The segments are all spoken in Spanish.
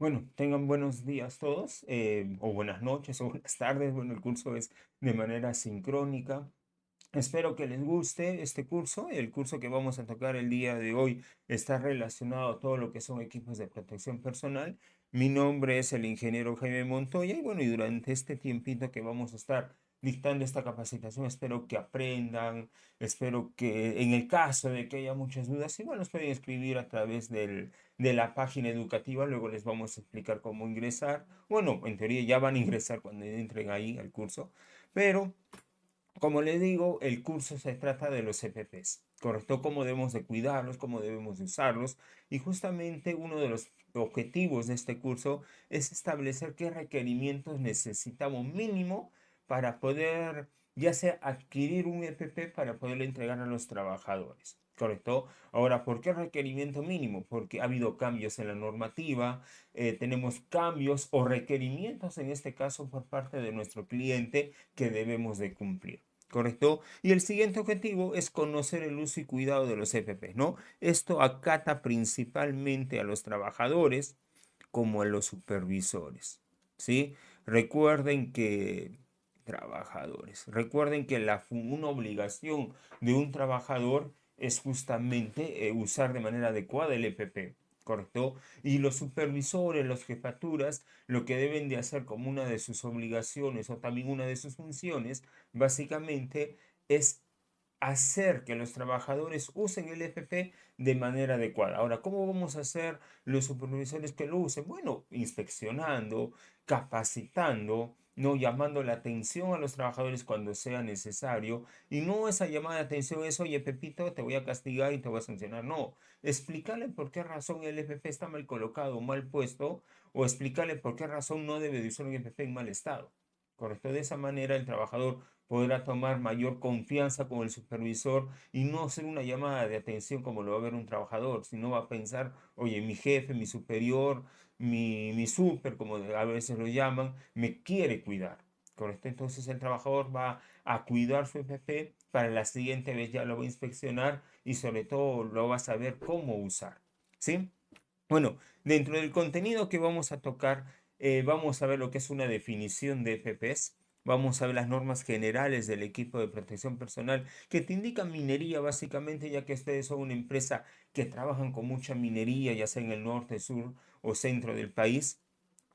Bueno, tengan buenos días todos, o buenas noches, o buenas tardes. Bueno, el curso es de manera sincrónica. Espero que les guste este curso. El curso que vamos a tocar el día de hoy está relacionado a todo lo que son equipos de protección personal. Mi nombre es el ingeniero Jaime Montoya y bueno, y durante este tiempito que vamos a estar dictando esta capacitación, espero que aprendan, espero que en el caso de que haya muchas dudas, igual nos pueden escribir a través de la página educativa, luego les vamos a explicar cómo ingresar. Bueno, en teoría ya van a ingresar cuando entren ahí al curso, pero como les digo, el curso se trata de los EPPs, ¿correcto? Cómo debemos de cuidarlos, cómo debemos de usarlos. Y justamente uno de los objetivos de este curso es establecer qué requerimientos necesitamos mínimo para poder, ya sea adquirir un EPP para poderle entregar a los trabajadores. ¿Correcto? Ahora, ¿por qué requerimiento mínimo? Porque ha habido cambios en la normativa, tenemos cambios o requerimientos en este caso por parte de nuestro cliente que debemos de cumplir. ¿Correcto? Y el siguiente objetivo es conocer el uso y cuidado de los EPP, ¿no? Esto acata principalmente a los trabajadores como a los supervisores, ¿sí? Recuerden que, recuerden que una obligación de un trabajador es justamente usar de manera adecuada el EPP. ¿Correcto? Y los supervisores, las jefaturas, lo que deben de hacer como una de sus obligaciones o también una de sus funciones, básicamente es hacer que los trabajadores usen el FP de manera adecuada. Ahora, ¿cómo vamos a hacer los supervisores que lo usen? Bueno, inspeccionando, capacitando, no llamando la atención a los trabajadores cuando sea necesario. Y no esa llamada de atención es, oye, Pepito, te voy a castigar y te voy a sancionar. No, explicarle por qué razón el FP está mal colocado, mal puesto, o explicarle por qué razón no debe de usar un FP en mal estado. Correcto, de esa manera el trabajador podrá tomar mayor confianza con el supervisor y no ser una llamada de atención como lo va a ver un trabajador, sino va a pensar, oye, mi jefe, mi superior, mi super, como a veces lo llaman, me quiere cuidar. ¿Correcto? Entonces el trabajador va a cuidar su EPP para la siguiente vez ya lo va a inspeccionar y sobre todo lo va a saber cómo usar. ¿Sí? Bueno, dentro del contenido que vamos a tocar, vamos a ver lo que es una definición de EPPs, vamos a ver las normas generales del equipo de protección personal que te indican minería básicamente, ya que ustedes son una empresa que trabajan con mucha minería, ya sea en el norte, sur o centro del país.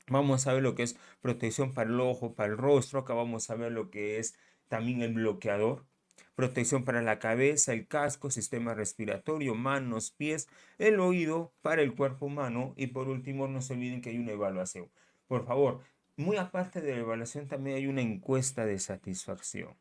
Vamos a ver lo que es protección para el ojo, para el rostro. Acá vamos a ver lo que es también el bloqueador. Protección para la cabeza, el casco, sistema respiratorio, manos, pies, el oído para el cuerpo humano. Y por último, no se olviden que hay una evaluación. Por favor, muy aparte de la evaluación, también hay una encuesta de satisfacción.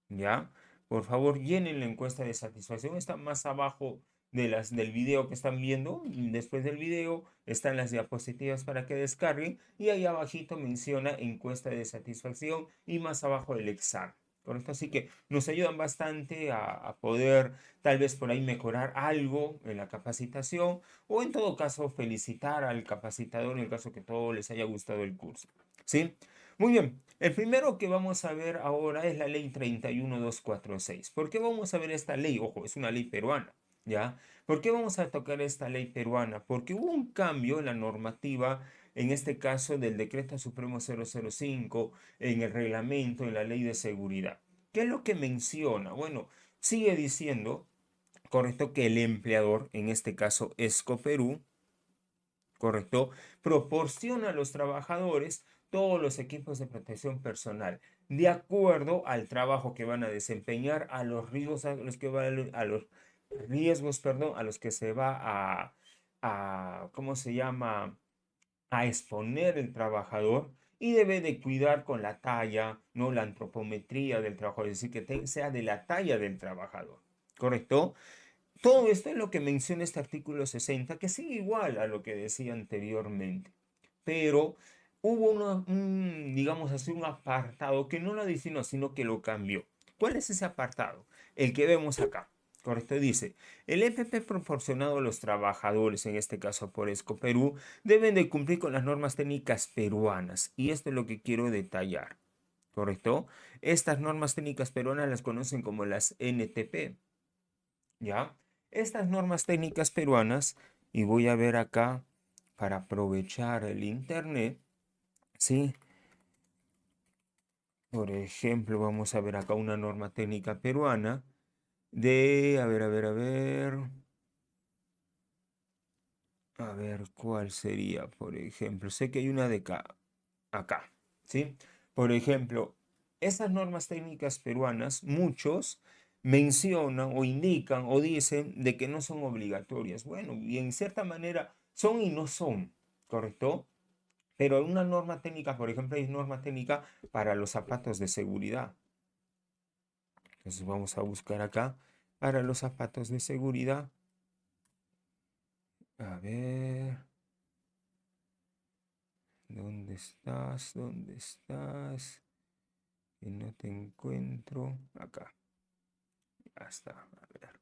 ¿Ya? Por favor, llenen la encuesta de satisfacción. Está más abajo del video que están viendo. Después del video están las diapositivas para que descarguen. Y ahí abajito menciona encuesta de satisfacción y más abajo el examen. ¿Correcto? Así que nos ayudan bastante a poder tal vez por ahí mejorar algo en la capacitación o en todo caso felicitar al capacitador en el caso que todo les haya gustado el curso. ¿Sí? Muy bien, el primero que vamos a ver ahora es la ley 31246. ¿Por qué vamos a ver esta ley? Ojo, es una ley peruana, ¿ya? ¿Por qué vamos a tocar esta ley peruana? Porque hubo un cambio en la normativa, en este caso del Decreto Supremo 005, en el reglamento, en la ley de seguridad. ¿Qué es lo que menciona? Bueno, sigue diciendo, correcto, que el empleador, en este caso Escoperú, ¿correcto? Proporciona a los trabajadores todos los equipos de protección personal, de acuerdo al trabajo que van a desempeñar, a los riesgos a los que a los riesgos, perdón, a los que se va ¿cómo se llama? A exponer el trabajador y debe de cuidar con la talla, no la antropometría del trabajador, es decir, que sea de la talla del trabajador, ¿correcto? Todo esto es lo que menciona este artículo 60, que sigue igual a lo que decía anteriormente, pero hubo digamos así, un apartado que no lo adicionó, sino que lo cambió. ¿Cuál es ese apartado? El que vemos acá. Correcto, dice, el EPP proporcionado a los trabajadores, en este caso por Perú, deben de cumplir con las normas técnicas peruanas. Y esto es lo que quiero detallar. ¿Correcto? Estas normas técnicas peruanas las conocen como las NTP. ¿Ya? Estas normas técnicas peruanas, y voy a ver acá para aprovechar el internet, ¿sí? Por ejemplo, vamos a ver acá una norma técnica peruana de, a ver, ¿cuál sería? Por ejemplo, sé que hay una de acá, ¿sí? Por ejemplo, esas normas técnicas peruanas, muchos mencionan o indican o dicen de que no son obligatorias. Bueno, y en cierta manera son y no son, ¿correcto? Pero una norma técnica, por ejemplo, hay norma técnica para los zapatos de seguridad. Entonces vamos a buscar acá para los zapatos de seguridad. A ver, ¿dónde estás? ¿Dónde estás? Que no te encuentro. Acá, ya está. A ver,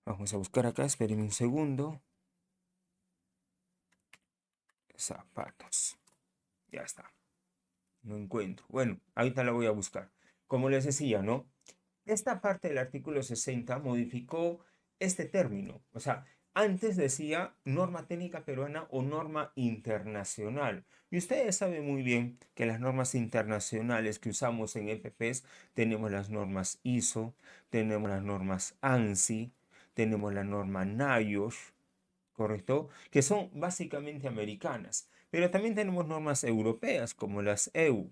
vamos a buscar acá, espérenme un segundo. Zapatos, ya está. No encuentro. Bueno, ahorita la voy a buscar. Como les decía, ¿no? Esta parte del artículo 60 modificó este término. O sea, antes decía norma técnica peruana o norma internacional. Y ustedes saben muy bien que las normas internacionales que usamos en EPPs tenemos las normas ISO, tenemos las normas ANSI, tenemos la norma NIOSH, ¿correcto? Que son básicamente americanas. Pero también tenemos normas europeas como las EU,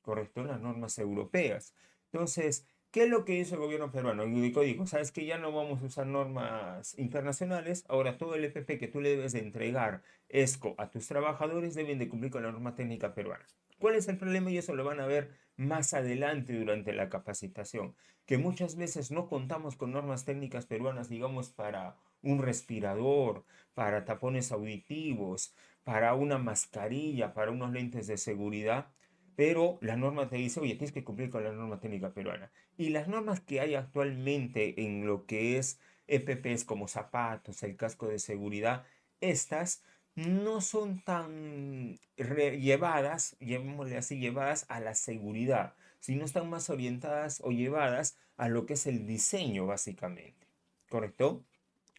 ¿correcto? Las normas europeas. Entonces, ¿qué es lo que hizo el gobierno peruano? Dijo, sabes que ya no vamos a usar normas internacionales, ahora todo el EPP que tú le debes de entregar ESCO a tus trabajadores deben de cumplir con la norma técnica peruana. ¿Cuál es el problema? Y eso lo van a ver más adelante durante la capacitación, que muchas veces no contamos con normas técnicas peruanas, digamos, para un respirador, para tapones auditivos, para una mascarilla, para unos lentes de seguridad, pero la norma te dice, oye, tienes que cumplir con la norma técnica peruana. Y las normas que hay actualmente en lo que es EPPs como zapatos, el casco de seguridad, estas no son tan llevadas, llamémosle así, llevadas a la seguridad, sino están más orientadas o llevadas a lo que es el diseño, básicamente. ¿Correcto?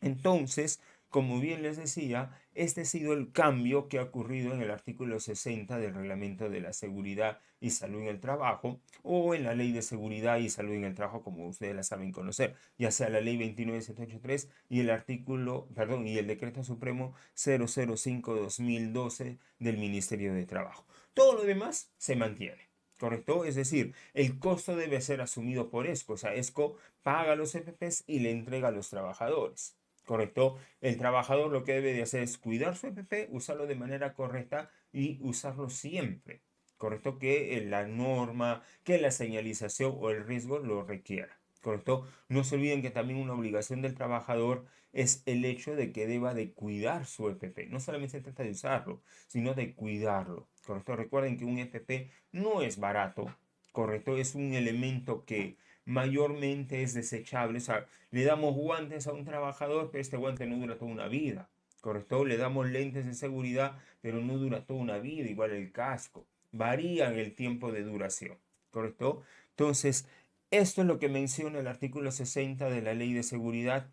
Entonces, como bien les decía, este ha sido el cambio que ha ocurrido en el artículo 60 del Reglamento de la Seguridad y Salud en el Trabajo o en la Ley de Seguridad y Salud en el Trabajo, como ustedes la saben conocer, ya sea la Ley 29783 y el artículo, perdón, y el Decreto Supremo 005-2012 del Ministerio de Trabajo. Todo lo demás se mantiene. ¿Correcto? Es decir, el costo debe ser asumido por ESCO, o sea, ESCO paga los EPPs y le entrega a los trabajadores. ¿Correcto? El trabajador lo que debe de hacer es cuidar su EPP, usarlo de manera correcta y usarlo siempre. ¿Correcto? Que la norma, que la señalización o el riesgo lo requiera. ¿Correcto? No se olviden que también una obligación del trabajador es el hecho de que deba de cuidar su EPP. No solamente se trata de usarlo, sino de cuidarlo. ¿Correcto? Recuerden que un EPP no es barato. ¿Correcto? Es un elemento que mayormente es desechable. O sea, le damos guantes a un trabajador, pero este guante no dura toda una vida. ¿Correcto? Le damos lentes de seguridad, pero no dura toda una vida, igual el casco. Varía en el tiempo de duración. ¿Correcto? Entonces, esto es lo que menciona el artículo 60 de la Ley de Seguridad,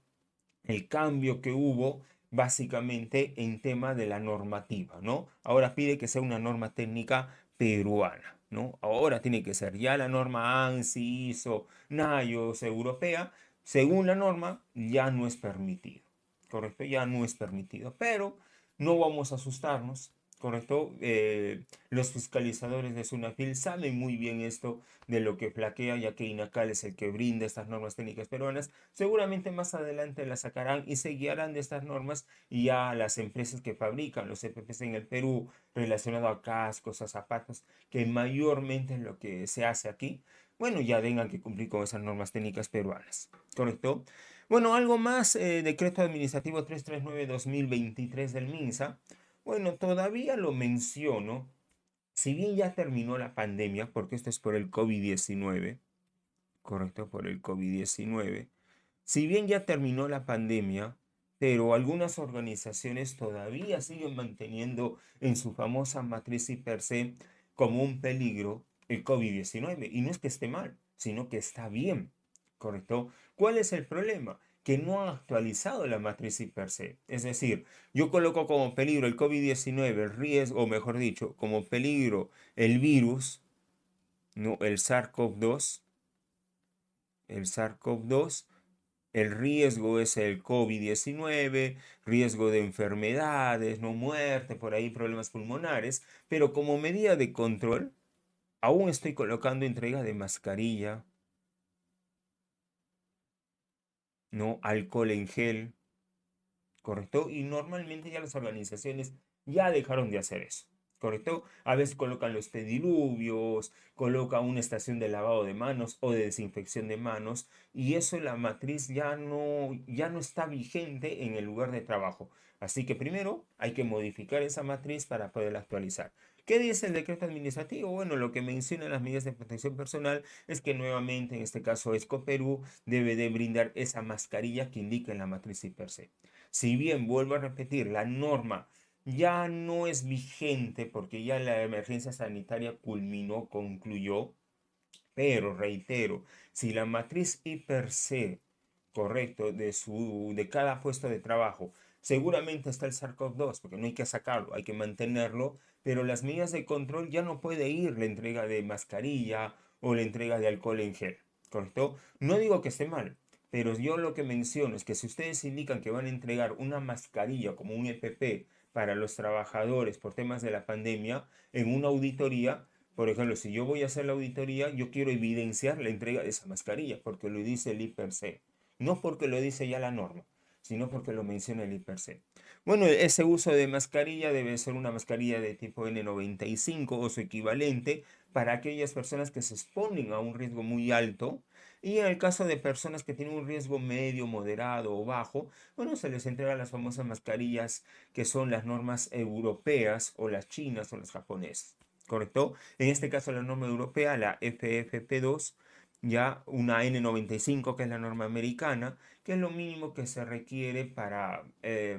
el cambio que hubo básicamente en tema de la normativa, ¿no? Ahora pide que sea una norma técnica peruana, ¿no? Ahora tiene que ser ya la norma ANSI, ISO, NIOS europea, según la norma ya no es permitido, ¿correcto? Ya no es permitido, pero no vamos a asustarnos, ¿correcto? Los fiscalizadores de SUNAFIL saben muy bien esto de lo que flaquea, ya que INACAL es el que brinda estas normas técnicas peruanas. Seguramente más adelante las sacarán y se guiarán de estas normas y ya las empresas que fabrican los EPPs en el Perú relacionado a cascos, a zapatos, que mayormente es lo que se hace aquí, bueno, ya tengan que cumplir con esas normas técnicas peruanas, ¿correcto? Bueno, algo más, decreto administrativo 339-2023 del MINSA. Bueno, todavía lo menciono, si bien ya terminó la pandemia, porque esto es por el COVID-19, correcto, por el COVID-19, si bien ya terminó la pandemia, pero algunas organizaciones todavía siguen manteniendo en su famosa matriz y per se como un peligro el COVID-19. Y no es que esté mal, sino que está bien, ¿correcto? ¿Cuál es el problema? que no han actualizado la matriz per se. Es decir, yo coloco como peligro el COVID-19, el riesgo, o mejor dicho, como peligro el virus, ¿no? El SARS-CoV-2, el riesgo es el COVID-19, riesgo de enfermedades, no muerte, por ahí problemas pulmonares, pero como medida de control, aún estoy colocando entrega de mascarilla, ¿no? Alcohol en gel, ¿correcto? Y normalmente ya las organizaciones ya dejaron de hacer eso, ¿correcto? A veces colocan los pediluvios, colocan una estación de lavado de manos o de desinfección de manos, y eso la matriz ya no está vigente en el lugar de trabajo. Así que primero hay que modificar esa matriz para poderla actualizar. ¿Qué dice el decreto administrativo? Bueno, lo que menciona las medidas de protección personal es que nuevamente, en este caso, Escoperú debe de brindar esa mascarilla que indica en la matriz per. Si bien, vuelvo a repetir, la norma ya no es vigente porque ya la emergencia sanitaria culminó, concluyó, pero reitero, si la matriz I per se, correcto, de cada puesto de trabajo, seguramente está el SARS-CoV-2, porque no hay que sacarlo, hay que mantenerlo, pero las medidas de control ya no puede ir la entrega de mascarilla o la entrega de alcohol en gel, ¿correcto? No digo que esté mal, pero yo lo que menciono es que si ustedes indican que van a entregar una mascarilla como un EPP para los trabajadores por temas de la pandemia en una auditoría, por ejemplo, si yo voy a hacer la auditoría, yo quiero evidenciar la entrega de esa mascarilla, porque lo dice el IPRC. No porque lo dice ya la norma, sino porque lo menciona el IPRC. Bueno, ese uso de mascarilla debe ser una mascarilla de tipo N95 o su equivalente para aquellas personas que se exponen a un riesgo muy alto. Y en el caso de personas que tienen un riesgo medio, moderado o bajo, bueno, se les entrega las famosas mascarillas que son las normas europeas o las chinas o las japonesas. ¿Correcto? En este caso la norma europea, la FFP2, ya una N95, que es la norma americana, que es lo mínimo que se requiere para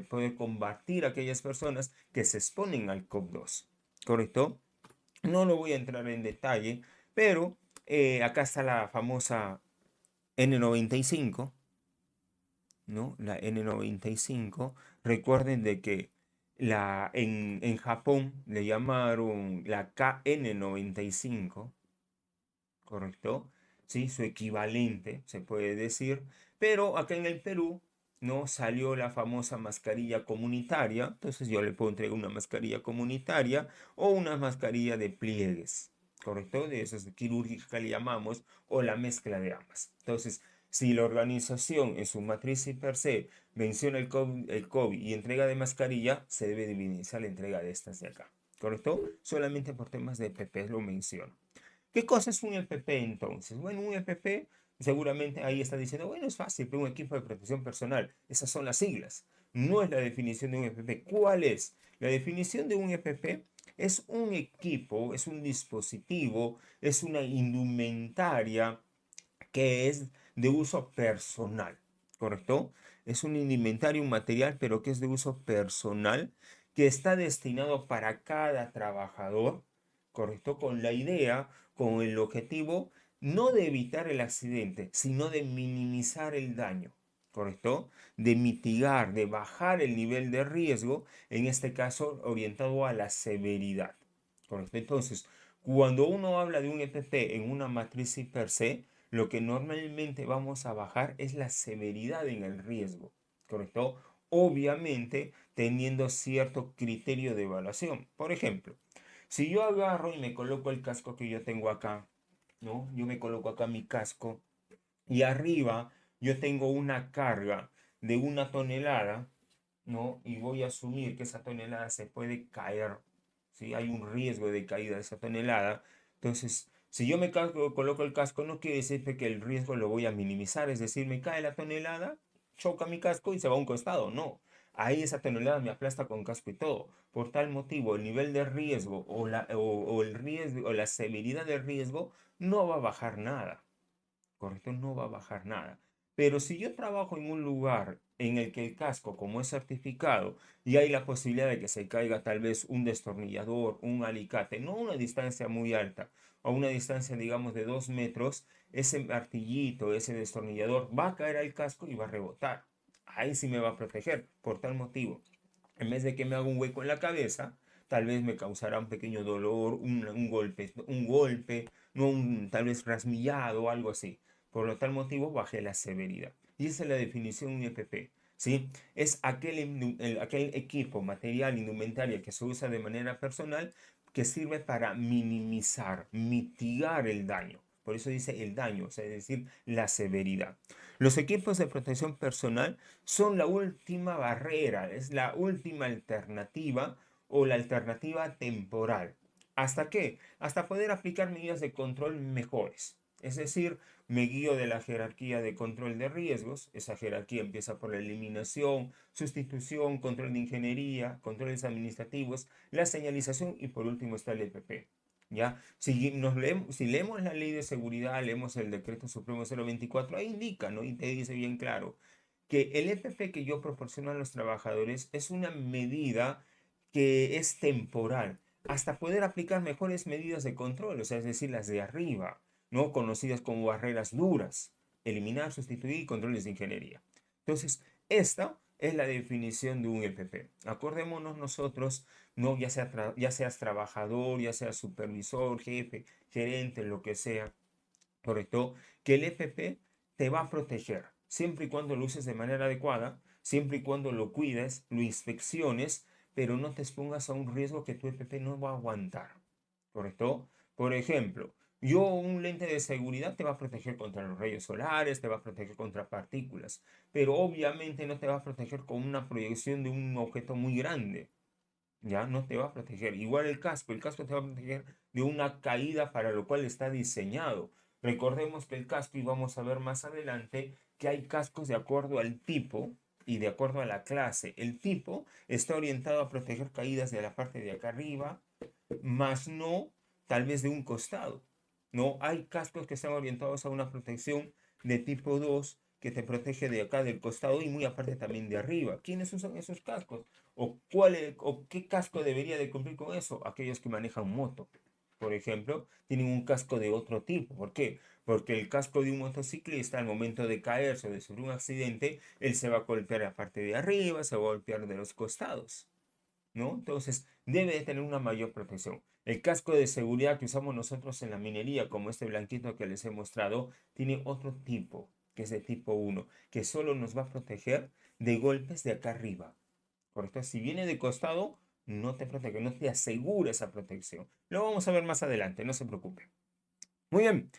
poder combatir a aquellas personas que se exponen al COV-2. ¿Correcto? No lo voy a entrar en detalle, pero acá está la famosa N95, ¿no? La N95. Recuerden de que en Japón le llamaron la KN95, ¿correcto? Sí, su equivalente, se puede decir. Pero acá en el Perú no salió la famosa mascarilla comunitaria. Entonces yo le puedo entregar una mascarilla comunitaria o una mascarilla de pliegues, ¿correcto? De esas quirúrgicas que le llamamos, o la mezcla de ambas. Entonces, si la organización en su matriz y per se menciona el COVID y entrega de mascarilla, se debe divinizar la entrega de estas de acá, ¿correcto? Solamente por temas de PP lo menciono. ¿Qué cosa es un EPP entonces? Bueno, un EPP, seguramente ahí está diciendo, bueno, es fácil, pero un equipo de protección personal. Esas son las siglas. No es la definición de un EPP. ¿Cuál es? La definición de un EPP es un equipo, es un dispositivo, es una indumentaria que es de uso personal, ¿correcto? Es un indumentario, un material, pero que es de uso personal, que está destinado para cada trabajador, ¿correcto? Con la idea, con el objetivo, no de evitar el accidente, sino de minimizar el daño, ¿correcto? De mitigar, de bajar el nivel de riesgo, en este caso orientado a la severidad, ¿correcto? Entonces, cuando uno habla de un EPP en una matriz per se, lo que normalmente vamos a bajar es la severidad en el riesgo, ¿correcto? Obviamente teniendo cierto criterio de evaluación. Por ejemplo, si yo agarro y me coloco el casco que yo tengo acá, ¿no? Yo me coloco acá mi casco y arriba yo tengo una carga de 1 tonelada, ¿no? Y voy a asumir que esa tonelada se puede caer, ¿sí? Hay un riesgo de caída de esa tonelada. Entonces, si yo coloco el casco, no quiere decir que el riesgo lo voy a minimizar, es decir, me cae la tonelada, choca mi casco y se va a un costado. No, ahí esa tonelada me aplasta con casco y todo. Por tal motivo, el nivel de riesgo o el riesgo o la severidad del riesgo no va a bajar nada, ¿correcto? No va a bajar nada. Pero si yo trabajo en un lugar en el que el casco, como es certificado, y hay la posibilidad de que se caiga tal vez un destornillador, un alicate, no a una distancia muy alta, a una distancia, digamos, de 2 metros, ese martillito, ese destornillador va a caer al casco y va a rebotar. Ahí sí me va a proteger, por tal motivo. En vez de que me haga un hueco en la cabeza, tal vez me causará un pequeño dolor, un golpe, no tal vez rasmillado o algo así. Por lo tal motivo bajé la severidad. Y esa es la definición de un EPP. ¿Sí? Es aquel equipo, material, indumentaria que se usa de manera personal que sirve para minimizar, mitigar el daño. Por eso dice el daño, o sea, es decir, la severidad. Los equipos de protección personal son la última barrera, es la última alternativa o la alternativa temporal. ¿Hasta qué? Hasta poder aplicar medidas de control mejores. Es decir, me guío de la jerarquía de control de riesgos. Esa jerarquía empieza por la eliminación, sustitución, control de ingeniería, controles administrativos, la señalización y por último está el EPP. ¿Ya? Si leemos la ley de seguridad, leemos el decreto supremo 024, ahí indica, ¿no? Y te dice bien claro que el EPP que yo proporciono a los trabajadores es una medida que es temporal, hasta poder aplicar mejores medidas de control, o sea, es decir, las de arriba, ¿no? Conocidas como barreras duras, eliminar, sustituir y controles de ingeniería. Entonces, esta es la definición de un EPP. Acordémonos nosotros, no ya seas trabajador, ya seas supervisor, jefe, gerente, lo que sea, correcto, que el EPP te va a proteger, siempre y cuando lo uses de manera adecuada, siempre y cuando lo cuides, lo inspecciones, pero no te expongas a un riesgo que tu EPP no va a aguantar, ¿correcto? Por ejemplo, un lente de seguridad te va a proteger contra los rayos solares, te va a proteger contra partículas, pero obviamente no te va a proteger con una proyección de un objeto muy grande. Ya no te va a proteger. Igual el casco te va a proteger de una caída para lo cual está diseñado. Recordemos que el casco, y vamos a ver más adelante, que hay cascos de acuerdo al tipo y de acuerdo a la clase. El tipo está orientado a proteger caídas de la parte de acá arriba, más no tal vez de un costado. No, hay cascos que están orientados a una protección de tipo 2 que te protege de acá del costado y muy aparte también de arriba. ¿Quiénes usan esos cascos? ¿O qué casco debería de cumplir con eso? Aquellos que manejan moto, por ejemplo, tienen un casco de otro tipo. ¿Por qué? Porque el casco de un motociclista al momento de caerse o de sufrir un accidente, él se va a golpear la parte de arriba, se va a golpear de los costados. ¿No? Entonces, debe de tener una mayor protección. El casco de seguridad que usamos nosotros en la minería, como este blanquito que les he mostrado, tiene otro tipo, que es de tipo 1, que solo nos va a proteger de golpes de acá arriba. ¿Correcto? Si viene de costado, no te protege, no te asegura esa protección. Lo vamos a ver más adelante, no se preocupe. Muy bien,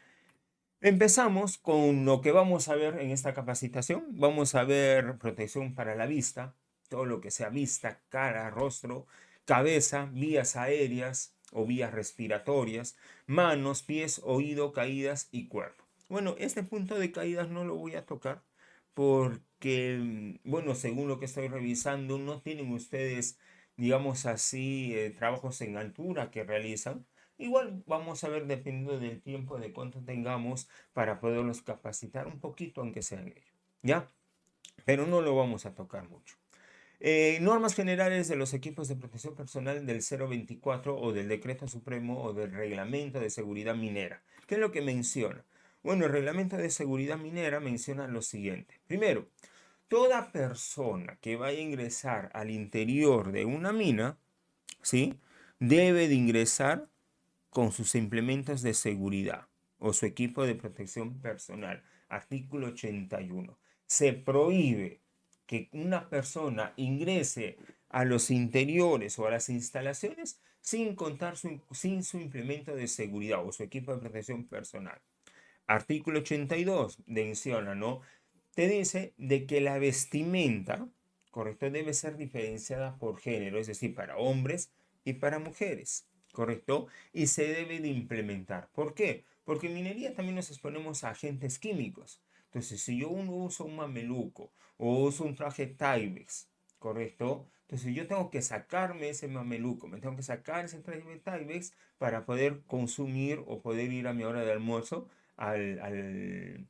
empezamos con lo que vamos a ver en esta capacitación. Vamos a ver protección para la vista, todo lo que sea vista, cara, rostro, cabeza, vías aéreas o vías respiratorias, manos, pies, oído, caídas y cuerpo. Bueno, este punto de caídas no lo voy a tocar porque, bueno, según lo que estoy revisando, no tienen ustedes, digamos así, trabajos en altura que realizan. Igual vamos a ver dependiendo del tiempo de cuánto tengamos para poderlos capacitar un poquito aunque sea en ello. ¿Ya? Pero no lo vamos a tocar mucho. Normas generales de los equipos de protección personal del 024 o del Decreto Supremo o del Reglamento de Seguridad Minera. ¿Qué es lo que menciona? Bueno, el Reglamento de Seguridad Minera menciona lo siguiente. Primero, toda persona que vaya a ingresar al interior de una mina, ¿sí? Debe de ingresar con sus implementos de seguridad o su equipo de protección personal. Artículo 81. Se prohíbe que una persona ingrese a los interiores o a las instalaciones sin contar sin su implemento de seguridad o su equipo de protección personal. Artículo 82 menciona, ¿no? Te dice de que la vestimenta, correcto, debe ser diferenciada por género, es decir, para hombres y para mujeres, correcto, y se debe de implementar. ¿Por qué? Porque en minería también nos exponemos a agentes químicos. Entonces, si yo uno usa un mameluco o uso un traje Tyvek, correcto, entonces yo tengo que sacarme ese mameluco, me tengo que sacar ese traje Tyvek para poder consumir o poder ir a mi hora de almuerzo al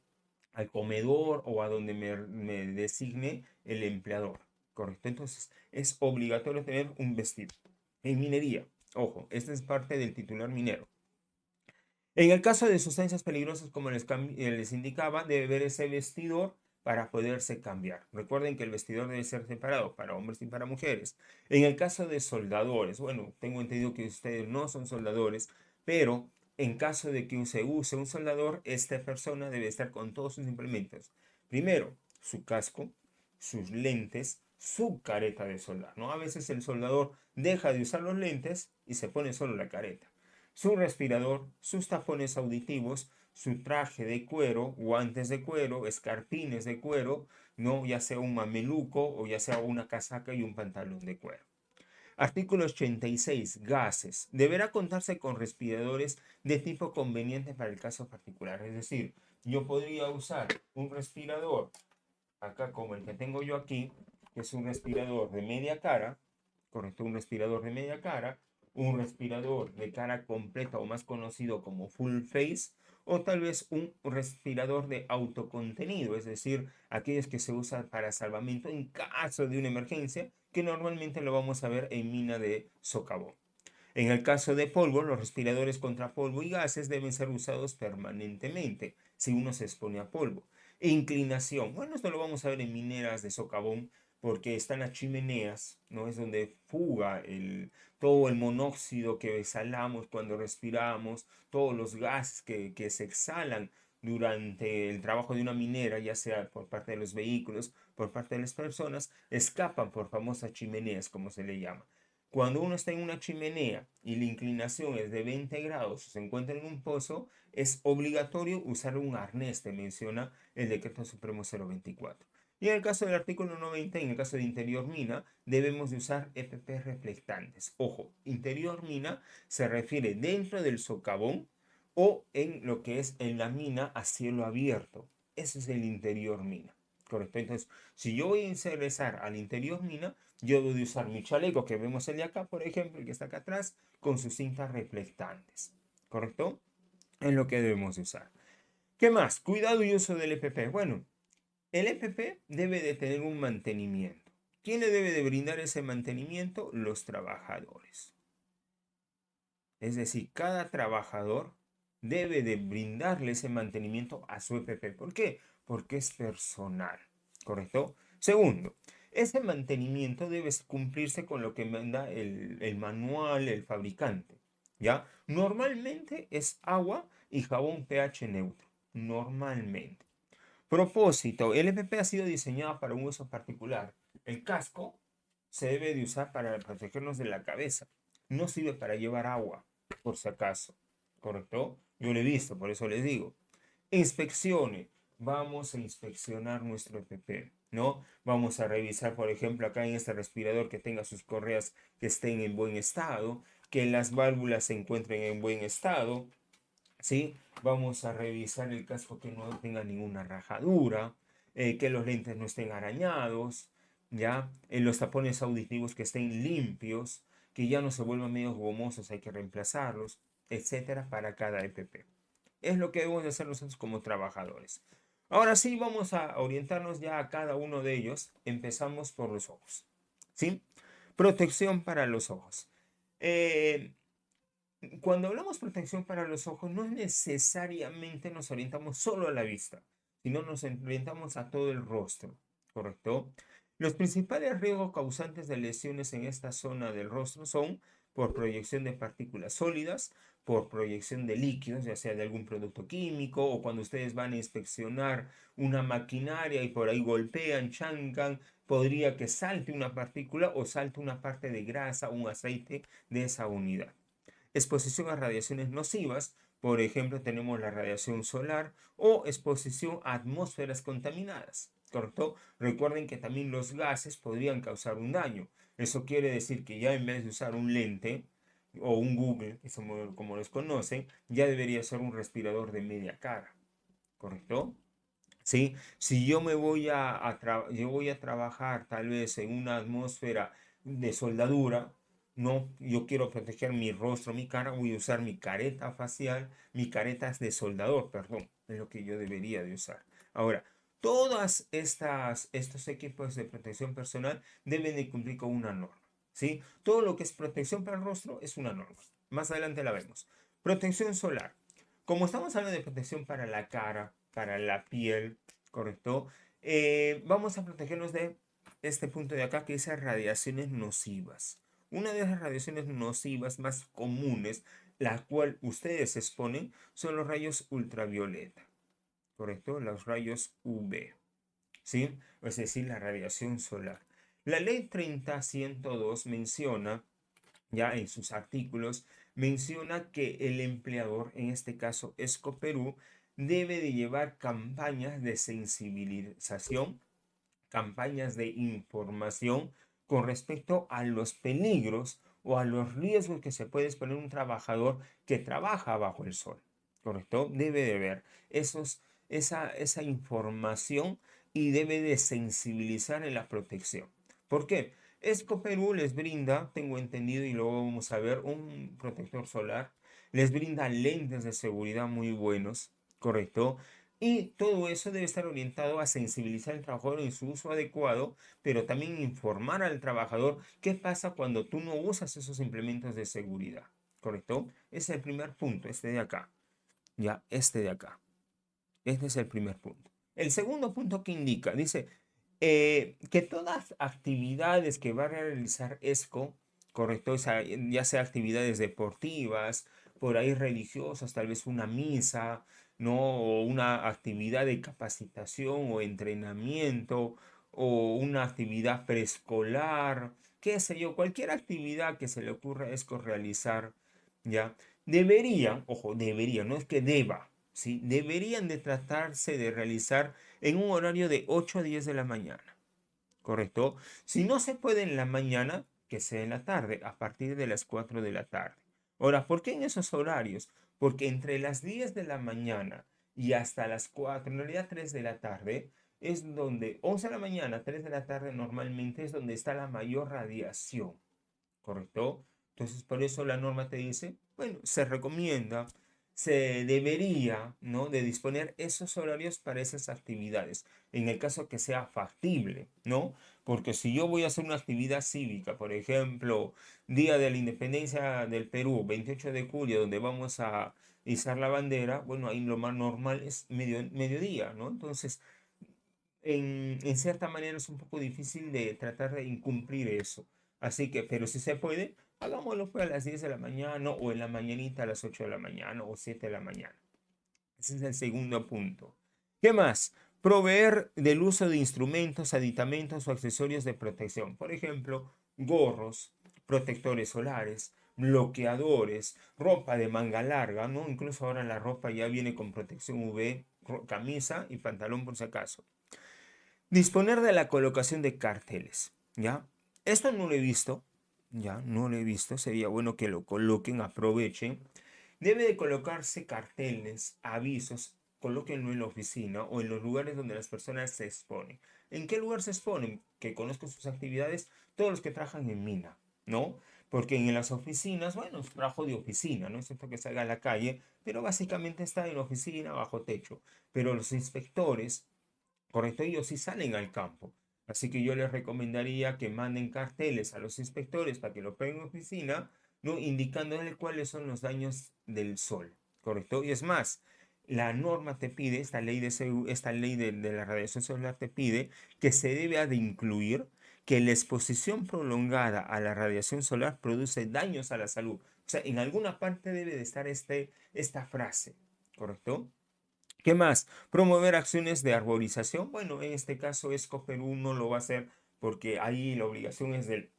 comedor o a donde me designe el empleador, ¿correcto? Entonces es obligatorio tener un vestido. En minería, ojo, esta es parte del titular minero. En el caso de sustancias peligrosas, como les indicaba, debe haber ese vestidor para poderse cambiar. Recuerden que el vestidor debe ser separado para hombres y para mujeres. En el caso de soldadores, bueno, tengo entendido que ustedes no son soldadores, pero en caso de que se use un soldador, esta persona debe estar con todos sus implementos. Primero, su casco, sus lentes, su careta de soldar, ¿no? A veces el soldador deja de usar los lentes y se pone solo la careta, su respirador, sus tapones auditivos, su traje de cuero, guantes de cuero, escarpines de cuero, no, ya sea un mameluco o ya sea una casaca y un pantalón de cuero. Artículo 86. Gases. Deberá contarse con respiradores de tipo conveniente para el caso particular. Es decir, yo podría usar un respirador, acá como el que tengo yo aquí, que es un respirador de media cara, correcto, un respirador de media cara, un respirador de cara completa o más conocido como full face, o tal vez un respirador de autocontenido, es decir, aquellos que se usan para salvamento en caso de una emergencia, que normalmente lo vamos a ver en mina de socavón. En el caso de polvo, los respiradores contra polvo y gases deben ser usados permanentemente si uno se expone a polvo. Inclinación. Bueno, esto lo vamos a ver en mineras de socavón porque están las chimeneas, ¿no? Es donde fuga todo el monóxido que exhalamos cuando respiramos, todos los gases que se exhalan durante el trabajo de una minera, ya sea por parte de los vehículos, por parte de las personas, escapan por famosas chimeneas, como se le llama. Cuando uno está en una chimenea y la inclinación es de 20 grados, se encuentra en un pozo, es obligatorio usar un arnés, te menciona el Decreto Supremo 024. Y en el caso del artículo 90, en el caso de interior mina, debemos de usar EPP reflectantes. Ojo, interior mina se refiere dentro del socavón o en lo que es en la mina a cielo abierto. Ese es el interior mina. Correcto. Entonces, si yo voy a ingresar al interior mina, yo debo de usar mi chaleco que vemos el de acá, por ejemplo, el que está acá atrás, con sus cintas reflectantes. ¿Correcto? Es lo que debemos de usar. ¿Qué más? Cuidado y uso del EPP. Bueno, el EPP debe de tener un mantenimiento. ¿Quién le debe de brindar ese mantenimiento? Los trabajadores. Es decir, cada trabajador debe de brindarle ese mantenimiento a su EPP. ¿Por qué? Porque es personal, ¿correcto? Segundo, ese mantenimiento debe cumplirse con lo que manda el manual, el fabricante, ¿ya? Normalmente es agua y jabón pH neutro, normalmente. Propósito, el EPP ha sido diseñado para un uso particular. El casco se debe de usar para protegernos de la cabeza. No sirve para llevar agua, por si acaso. ¿Correcto? Yo lo he visto, por eso les digo. Inspeccione. Vamos a inspeccionar nuestro EPP, ¿no? Vamos a revisar, por ejemplo, acá en este respirador que tenga sus correas que estén en buen estado, que las válvulas se encuentren en buen estado, ¿sí? Vamos a revisar el casco que no tenga ninguna rajadura, que los lentes no estén arañados, ¿ya? Los tapones auditivos que estén limpios, que ya no se vuelvan medio gomosos, hay que reemplazarlos, etcétera, para cada EPP. Es lo que debemos de hacer nosotros como trabajadores. Ahora sí, vamos a orientarnos ya a cada uno de ellos. Empezamos por los ojos, ¿sí? Protección para los ojos. Eh, Cuando hablamos protección para los ojos, no necesariamente nos orientamos solo a la vista, sino nos orientamos a todo el rostro, ¿correcto? Los principales riesgos causantes de lesiones en esta zona del rostro son por proyección de partículas sólidas, por proyección de líquidos, ya sea de algún producto químico, o cuando ustedes van a inspeccionar una maquinaria y por ahí golpean, chancan, podría que salte una partícula o salte una parte de grasa o un aceite de esa unidad. Exposición a radiaciones nocivas, por ejemplo, tenemos la radiación solar o exposición a atmósferas contaminadas, ¿correcto? Recuerden que también los gases podrían causar un daño. Eso quiere decir que ya en vez de usar un lente o un Google, como los conocen, ya debería ser un respirador de media cara, ¿correcto? ¿Sí? Si yo me voy yo voy a trabajar tal vez en una atmósfera de soldadura, no, yo quiero proteger mi rostro, mi cara, voy a usar mi careta facial, mi careta de soldador, perdón, es lo que yo debería de usar. Ahora, estos equipos de protección personal deben de cumplir con una norma, ¿sí? Todo lo que es protección para el rostro es una norma. Más adelante la vemos. Protección solar. Como estamos hablando de protección para la cara, para la piel, ¿correcto? Vamos a protegernos de este punto de acá que dice radiaciones nocivas. Una de las radiaciones nocivas más comunes, la cual ustedes se exponen, son los rayos ultravioleta, ¿correcto? Los rayos UV, ¿sí? Es decir, la radiación solar. La ley 30102 menciona, ya en sus artículos, menciona que el empleador, en este caso Escoperú, debe de llevar campañas de sensibilización, campañas de información con respecto a los peligros o a los riesgos que se puede exponer un trabajador que trabaja bajo el sol, ¿correcto? Debe de ver esa información y debe de sensibilizar en la protección. ¿Por qué? Esco Perú les brinda, tengo entendido y luego vamos a ver, un protector solar, les brinda lentes de seguridad muy buenos, ¿correcto? Y todo eso debe estar orientado a sensibilizar al trabajador en su uso adecuado, pero también informar al trabajador qué pasa cuando tú no usas esos implementos de seguridad. ¿Correcto? Ese es el primer punto, este de acá. Ya, este de acá. Este es el primer punto. El segundo punto que indica, dice que todas actividades que va a realizar ESCO, correcto, ya sea actividades deportivas, por ahí religiosas, tal vez una misa, ¿no? O una actividad de capacitación o entrenamiento, o una actividad preescolar, qué sé yo, cualquier actividad que se le ocurra a ESCO realizar, ¿ya? Deberían, ojo, deberían, no es que deba, ¿sí? Deberían de tratarse de realizar en un horario de 8 a 10 de la mañana, ¿correcto? Si no se puede en la mañana, que sea en la tarde, a partir de las 4 de la tarde. Ahora, ¿por qué en esos horarios? Porque entre las 10 de la mañana y hasta las 4, en realidad 3 de la tarde, es donde, 11 de la mañana, 3 de la tarde normalmente es donde está la mayor radiación, ¿correcto? Entonces, por eso la norma te dice, bueno, se recomienda, se debería, ¿no? De disponer esos horarios para esas actividades, en el caso que sea factible, ¿no? Porque si yo voy a hacer una actividad cívica, por ejemplo, Día de la Independencia del Perú, 28 de julio, donde vamos a izar la bandera, bueno, ahí lo más normal es mediodía, ¿no? Entonces, en cierta manera es un poco difícil de tratar de incumplir eso. Así que, pero si se puede, hagámoslo pues a las 10 de la mañana o en la mañanita a las 8 de la mañana o 7 de la mañana. Ese es el segundo punto. ¿Qué más? Proveer del uso de instrumentos, aditamentos o accesorios de protección. Por ejemplo, gorros, protectores solares, bloqueadores, ropa de manga larga, ¿no? Incluso ahora la ropa ya viene con protección UV, camisa y pantalón por si acaso. Disponer de la colocación de carteles, ¿ya? Esto no lo he visto, ya, no lo he visto, sería bueno que lo coloquen, aprovechen. Debe de colocarse carteles, avisos, colóquenlo en la oficina o en los lugares donde las personas se exponen. ¿En qué lugar se exponen? Que conozco sus actividades, todos los que trabajan en mina, ¿no? Porque en las oficinas, bueno, es trabajo de oficina, no es cierto que salga a la calle, pero básicamente está en la oficina bajo techo. Pero los inspectores, correcto, ellos sí salen al campo. Así que yo les recomendaría que manden carteles a los inspectores para que lo peguen en oficina, ¿no? Indicándoles cuáles son los daños del sol, ¿correcto? Y es más, la norma te pide, esta ley de la radiación solar te pide que se debe de incluir que la exposición prolongada a la radiación solar produce daños a la salud. O sea, en alguna parte debe de estar esta frase, ¿correcto? ¿Qué más? Promover acciones de arborización. Bueno, en este caso ESCO Perú no lo va a hacer porque ahí la obligación es del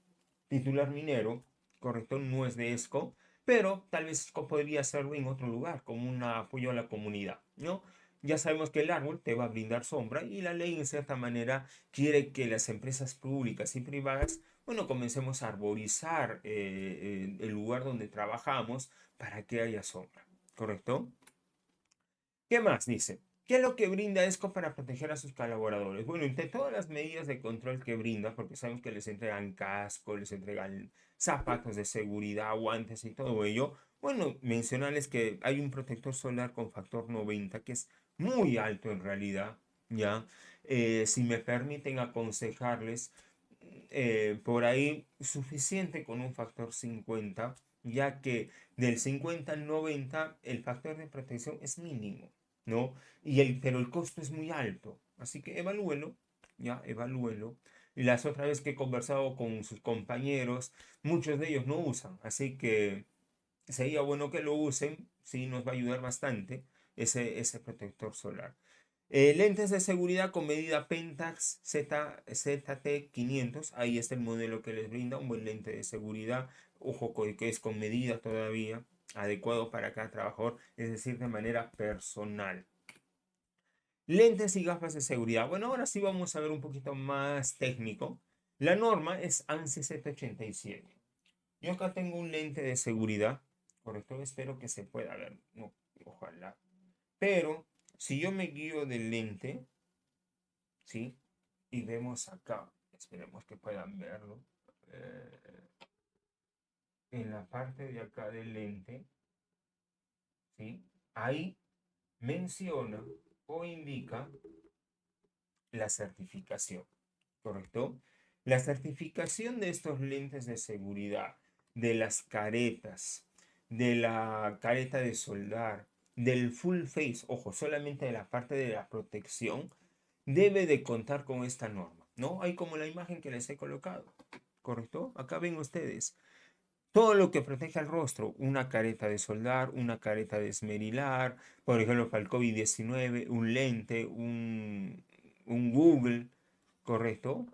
titular minero, ¿correcto? No es de ESCO, pero tal vez ESCO podría hacerlo en otro lugar, como un apoyo a la comunidad, ¿no? Ya sabemos que el árbol te va a brindar sombra y la ley en cierta manera quiere que las empresas públicas y privadas, bueno, comencemos a arborizar el lugar donde trabajamos para que haya sombra, ¿correcto? ¿Qué más dice? ¿Qué es lo que brinda ESCO para proteger a sus colaboradores? Bueno, entre todas las medidas de control que brinda, porque sabemos que les entregan casco, les entregan zapatos de seguridad, guantes y todo ello, bueno, mencionarles que hay un protector solar con factor 90 que es muy alto en realidad, ¿ya? Si me permiten aconsejarles, por ahí suficiente con un factor 50, ya que del 50 al 90 el factor de protección es mínimo, ¿no? Pero el costo es muy alto, así que evalúelo, ya, evalúelo. Y las otras veces que he conversado con sus compañeros, muchos de ellos no usan, así que sería bueno que lo usen, sí, nos va a ayudar bastante ese protector solar. Lentes de seguridad con medida Pentax ZT500. Ahí está el modelo que les brinda un buen lente de seguridad. Ojo que es con medida todavía, adecuado para cada trabajador, es decir, de manera personal. Lentes y gafas de seguridad. Bueno, ahora sí vamos a ver un poquito más técnico. La norma es ANSI Z87. Yo acá tengo un lente de seguridad, correcto, espero que se pueda ver, no, ojalá. Pero si yo me guío del lente, ¿sí? Y vemos acá, esperemos que puedan verlo, eh, en la parte de acá del lente, ¿sí? Ahí menciona o indica la certificación, ¿correcto? La certificación de estos lentes de seguridad, de las caretas, de la careta de soldar, del full face, ojo, solamente de la parte de la protección, debe de contar con esta norma, ¿no? Hay como la imagen que les he colocado, ¿correcto? Acá ven ustedes. Todo lo que protege al rostro, una careta de soldar, una careta de esmerilar, por ejemplo, para el COVID-19, un lente, un Google, ¿correcto?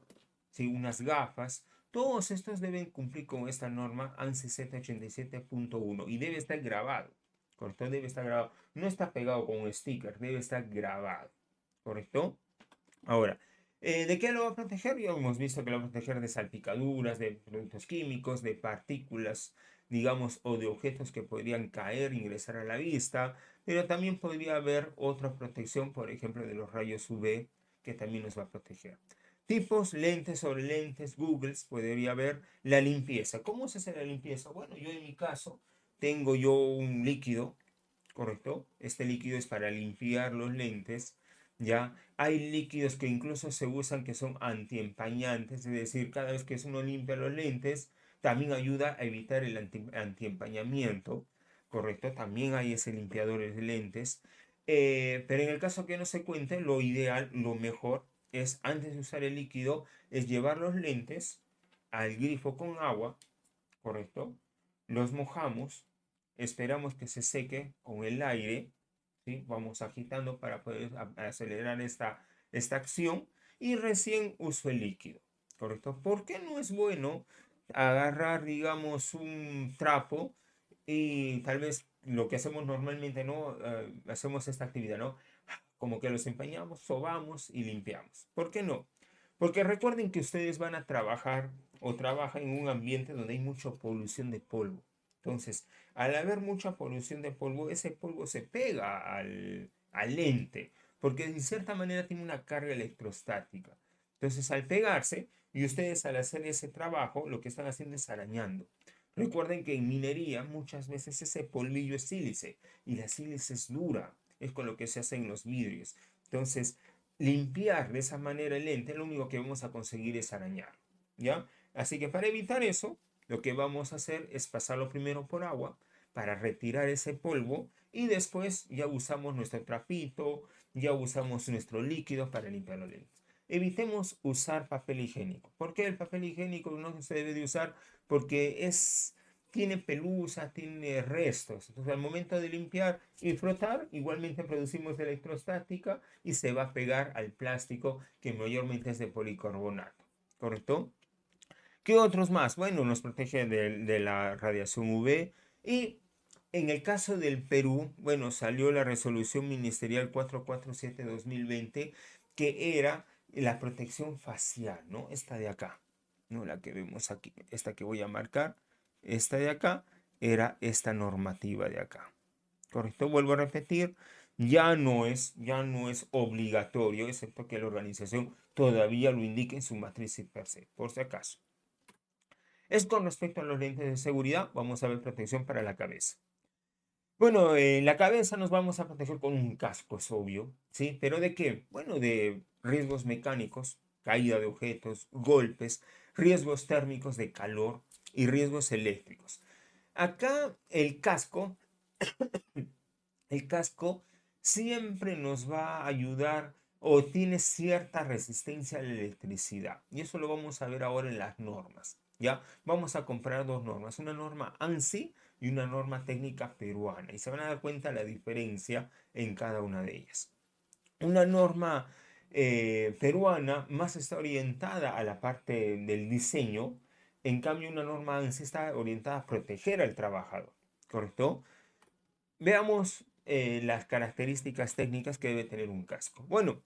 Sí, unas gafas. Todos estos deben cumplir con esta norma ANSI Z87.1 y debe estar grabado, ¿correcto? Debe estar grabado. No está pegado con un sticker, debe estar grabado, ¿correcto? Ahora, ¿de qué lo va a proteger? Ya hemos visto que lo va a proteger de salpicaduras, de productos químicos, de partículas, digamos, o de objetos que podrían caer, ingresar a la vista, pero también podría haber otra protección, por ejemplo, de los rayos UV, que también nos va a proteger. Tipos, lentes sobre lentes, Googles, podría haber la limpieza. ¿Cómo se hace la limpieza? Bueno, yo en mi caso tengo yo un líquido, ¿correcto? Este líquido es para limpiar los lentes, ¿ya? Hay líquidos que incluso se usan que son antiempañantes, es decir, cada vez que uno limpia los lentes, también ayuda a evitar el antiempañamiento, ¿correcto? También hay ese limpiador de lentes. Pero en el caso que no se cuente, lo ideal, lo mejor, es antes de usar el líquido, es llevar los lentes al grifo con agua, ¿correcto? Los mojamos, esperamos que se seque con el aire, ¿sí? Vamos agitando para poder acelerar esta acción y recién uso el líquido, ¿correcto? ¿Por qué no es bueno agarrar, digamos, un trapo y tal vez lo que hacemos normalmente, ¿no? Hacemos esta actividad, ¿no? Como que los empañamos, sobamos y limpiamos. ¿Por qué no? Porque recuerden que ustedes van a trabajar o trabajan en un ambiente donde hay mucha polución de polvo. Entonces, al haber mucha polución de polvo, ese polvo se pega al lente, porque en cierta manera tiene una carga electrostática. Entonces, al pegarse, y ustedes al hacer ese trabajo, lo que están haciendo es arañando. Recuerden que en minería muchas veces ese polvillo es sílice y la sílice es dura, es con lo que se hacen los vidrios. Entonces, limpiar de esa manera el lente, lo único que vamos a conseguir es arañar, ¿ya? Así que para evitar eso, lo que vamos a hacer es pasarlo primero por agua para retirar ese polvo y después ya usamos nuestro trapito, ya usamos nuestro líquido para limpiar los lentes. Evitemos usar papel higiénico. ¿Por qué el papel higiénico no se debe de usar? Porque tiene pelusa, tiene restos. Entonces, al momento de limpiar y frotar, igualmente producimos electrostática y se va a pegar al plástico que mayormente es de policarbonato. ¿Correcto? ¿Qué otros más? Bueno, nos protege de la radiación UV y en el caso del Perú, bueno, salió la resolución ministerial 447-2020 que era la protección facial, ¿no? Esta de acá, ¿no? La que vemos aquí, esta que voy a marcar, esta de acá, era esta normativa de acá. ¿Correcto? Vuelvo a repetir, ya no es obligatorio, excepto que la organización todavía lo indique en su matriz per se, por si acaso. Es con respecto a los lentes de seguridad, vamos a ver protección para la cabeza. Bueno, en la cabeza nos vamos a proteger con un casco, es obvio, ¿sí? ¿Pero de qué? Bueno, de riesgos mecánicos, caída de objetos, golpes, riesgos térmicos de calor y riesgos eléctricos. Acá el casco siempre nos va a ayudar o tiene cierta resistencia a la electricidad. Y eso lo vamos a ver ahora en las normas. ¿Ya? Vamos a comparar dos normas, una norma ANSI y una norma técnica peruana. Y se van a dar cuenta la diferencia en cada una de ellas. Una norma peruana más está orientada a la parte del diseño, en cambio una norma ANSI está orientada a proteger al trabajador, ¿correcto? Veamos las características técnicas que debe tener un casco. Bueno,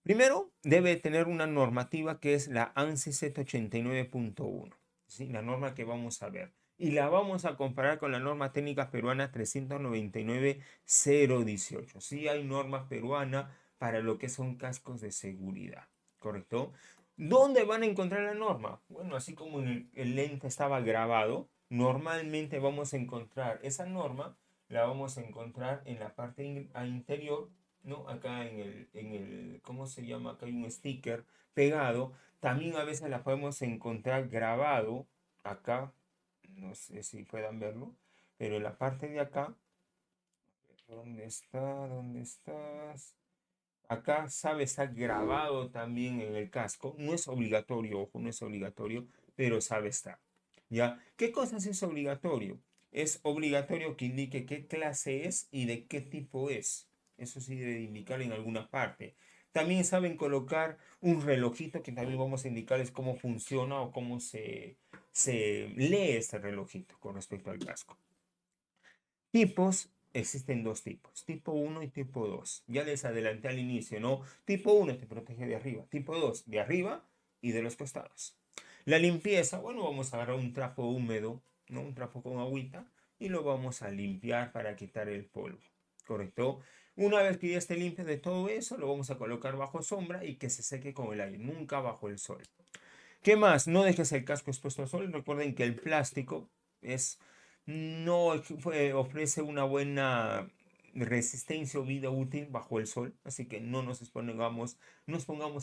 primero debe tener una normativa que es la ANSI Z89.1, ¿sí? La norma que vamos a ver. Y la vamos a comparar con la norma técnica peruana 399.018. Sí hay norma peruana para lo que son cascos de seguridad, ¿correcto? ¿Dónde van a encontrar la norma? Bueno, así como en el lente estaba grabado, normalmente vamos a encontrar esa norma, la vamos a encontrar en la parte interior, ¿no? Acá ¿cómo se llama? Acá hay un sticker pegado. También a veces la podemos encontrar grabado acá, no sé si puedan verlo, pero en la parte de acá, ¿dónde está? ¿Dónde estás? Acá sabe estar grabado también en el casco. No es obligatorio, ojo, no es obligatorio, pero sabe estar. ¿Ya? ¿Qué cosas es obligatorio? Es obligatorio que indique qué clase es y de qué tipo es. Eso sí debe indicar en alguna parte. También saben colocar un relojito que también vamos a indicarles cómo funciona o cómo se lee este relojito con respecto al casco. Tipos, existen dos tipos, tipo uno y tipo 2. Ya les adelanté al inicio, ¿no? Tipo uno te protege de arriba, tipo 2 de arriba y de los costados. La limpieza, bueno, vamos a agarrar un trapo húmedo, ¿no? Un trapo con agüita y lo vamos a limpiar para quitar el polvo, ¿correcto? Una vez que ya esté limpio de todo eso, lo vamos a colocar bajo sombra y que se seque con el aire, nunca bajo el sol. ¿Qué más? No dejes el casco expuesto al sol. Recuerden que el plástico es, no ofrece una buena resistencia o vida útil bajo el sol. Así que no nos pongamos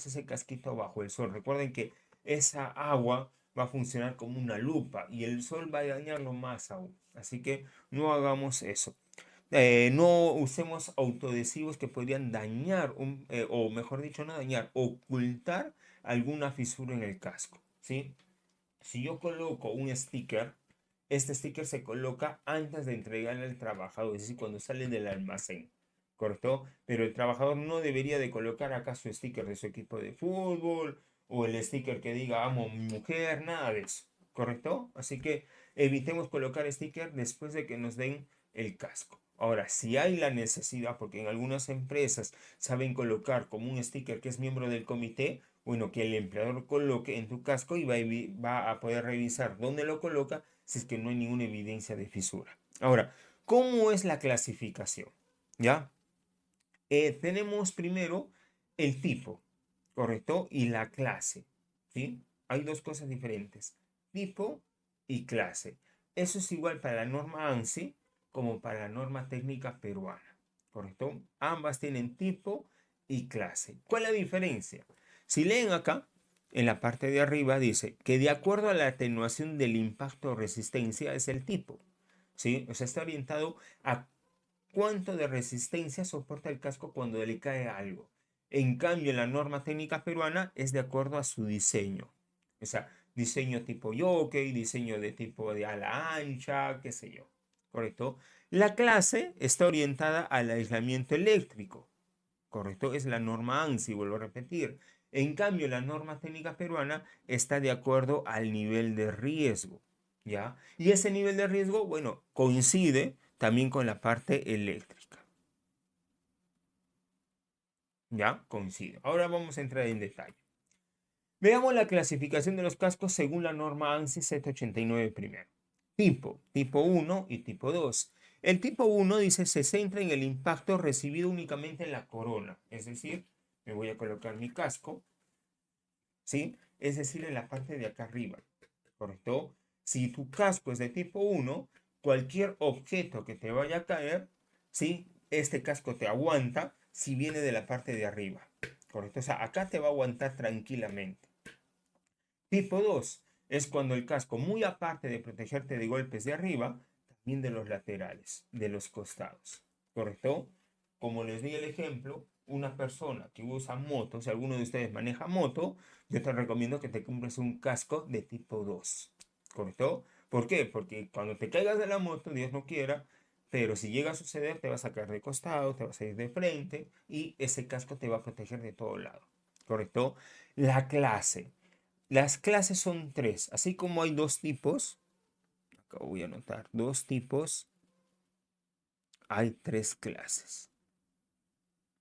ese casquito bajo el sol. Recuerden que esa agua va a funcionar como una lupa y el sol va a dañarlo más aún. Así que no hagamos eso. No usemos autoadhesivos que podrían dañar, o mejor dicho, no dañar, ocultar alguna fisura en el casco, ¿sí? Si yo coloco un sticker, este sticker se coloca antes de entregarle al trabajador, es decir, cuando sale del almacén, ¿correcto? Pero el trabajador no debería de colocar acá su sticker de su equipo de fútbol o el sticker que diga amo a mi mujer, nada de eso, ¿correcto? Así que evitemos colocar sticker después de que nos den el casco. Ahora, si hay la necesidad, porque en algunas empresas saben colocar como un sticker que es miembro del comité, bueno, que el empleador coloque en tu casco y va a poder revisar dónde lo coloca si es que no hay ninguna evidencia de fisura. Ahora, ¿cómo es la clasificación? ¿Ya? Tenemos primero el tipo, ¿correcto? Y la clase, ¿sí? Hay dos cosas diferentes, tipo y clase. Eso es igual para la norma ANSI como para la norma técnica peruana, ¿correcto? Ambas tienen tipo y clase. ¿Cuál es la diferencia? Si leen acá, en la parte de arriba dice que de acuerdo a la atenuación del impacto o resistencia es el tipo, ¿sí? O sea, está orientado a cuánto de resistencia soporta el casco cuando le cae algo. En cambio, la norma técnica peruana es de acuerdo a su diseño. O sea, diseño tipo yoke, diseño de tipo de ala ancha, qué sé yo. ¿Correcto? La clase está orientada al aislamiento eléctrico. ¿Correcto? Es la norma ANSI, vuelvo a repetir. En cambio, la norma técnica peruana está de acuerdo al nivel de riesgo. ¿Ya? Y ese nivel de riesgo, bueno, coincide también con la parte eléctrica. ¿Ya? Coincide. Ahora vamos a entrar en detalle. Veamos la clasificación de los cascos según la norma ANSI 789 primero. Tipo 1 y tipo 2. El tipo 1 dice se centra en el impacto recibido únicamente en la corona. Es decir, me voy a colocar mi casco, ¿sí? Es decir, en la parte de acá arriba, ¿correcto? Si tu casco es de tipo 1, cualquier objeto que te vaya a caer, ¿sí? Este casco te aguanta si viene de la parte de arriba, ¿correcto? O sea, acá te va a aguantar tranquilamente. Tipo 2 es cuando el casco, muy aparte de protegerte de golpes de arriba, también de los laterales, de los costados, ¿correcto? Como les di el ejemplo, una persona que usa moto, si alguno de ustedes maneja moto, yo te recomiendo que te compres un casco de tipo 2, ¿correcto? ¿Por qué? Porque cuando te caigas de la moto, Dios no quiera, pero si llega a suceder, te vas a caer de costado, te vas a ir de frente y ese casco te va a proteger de todo lado, ¿correcto? La clase. Las clases son tres, así como hay dos tipos, acá voy a anotar, dos tipos, hay tres clases,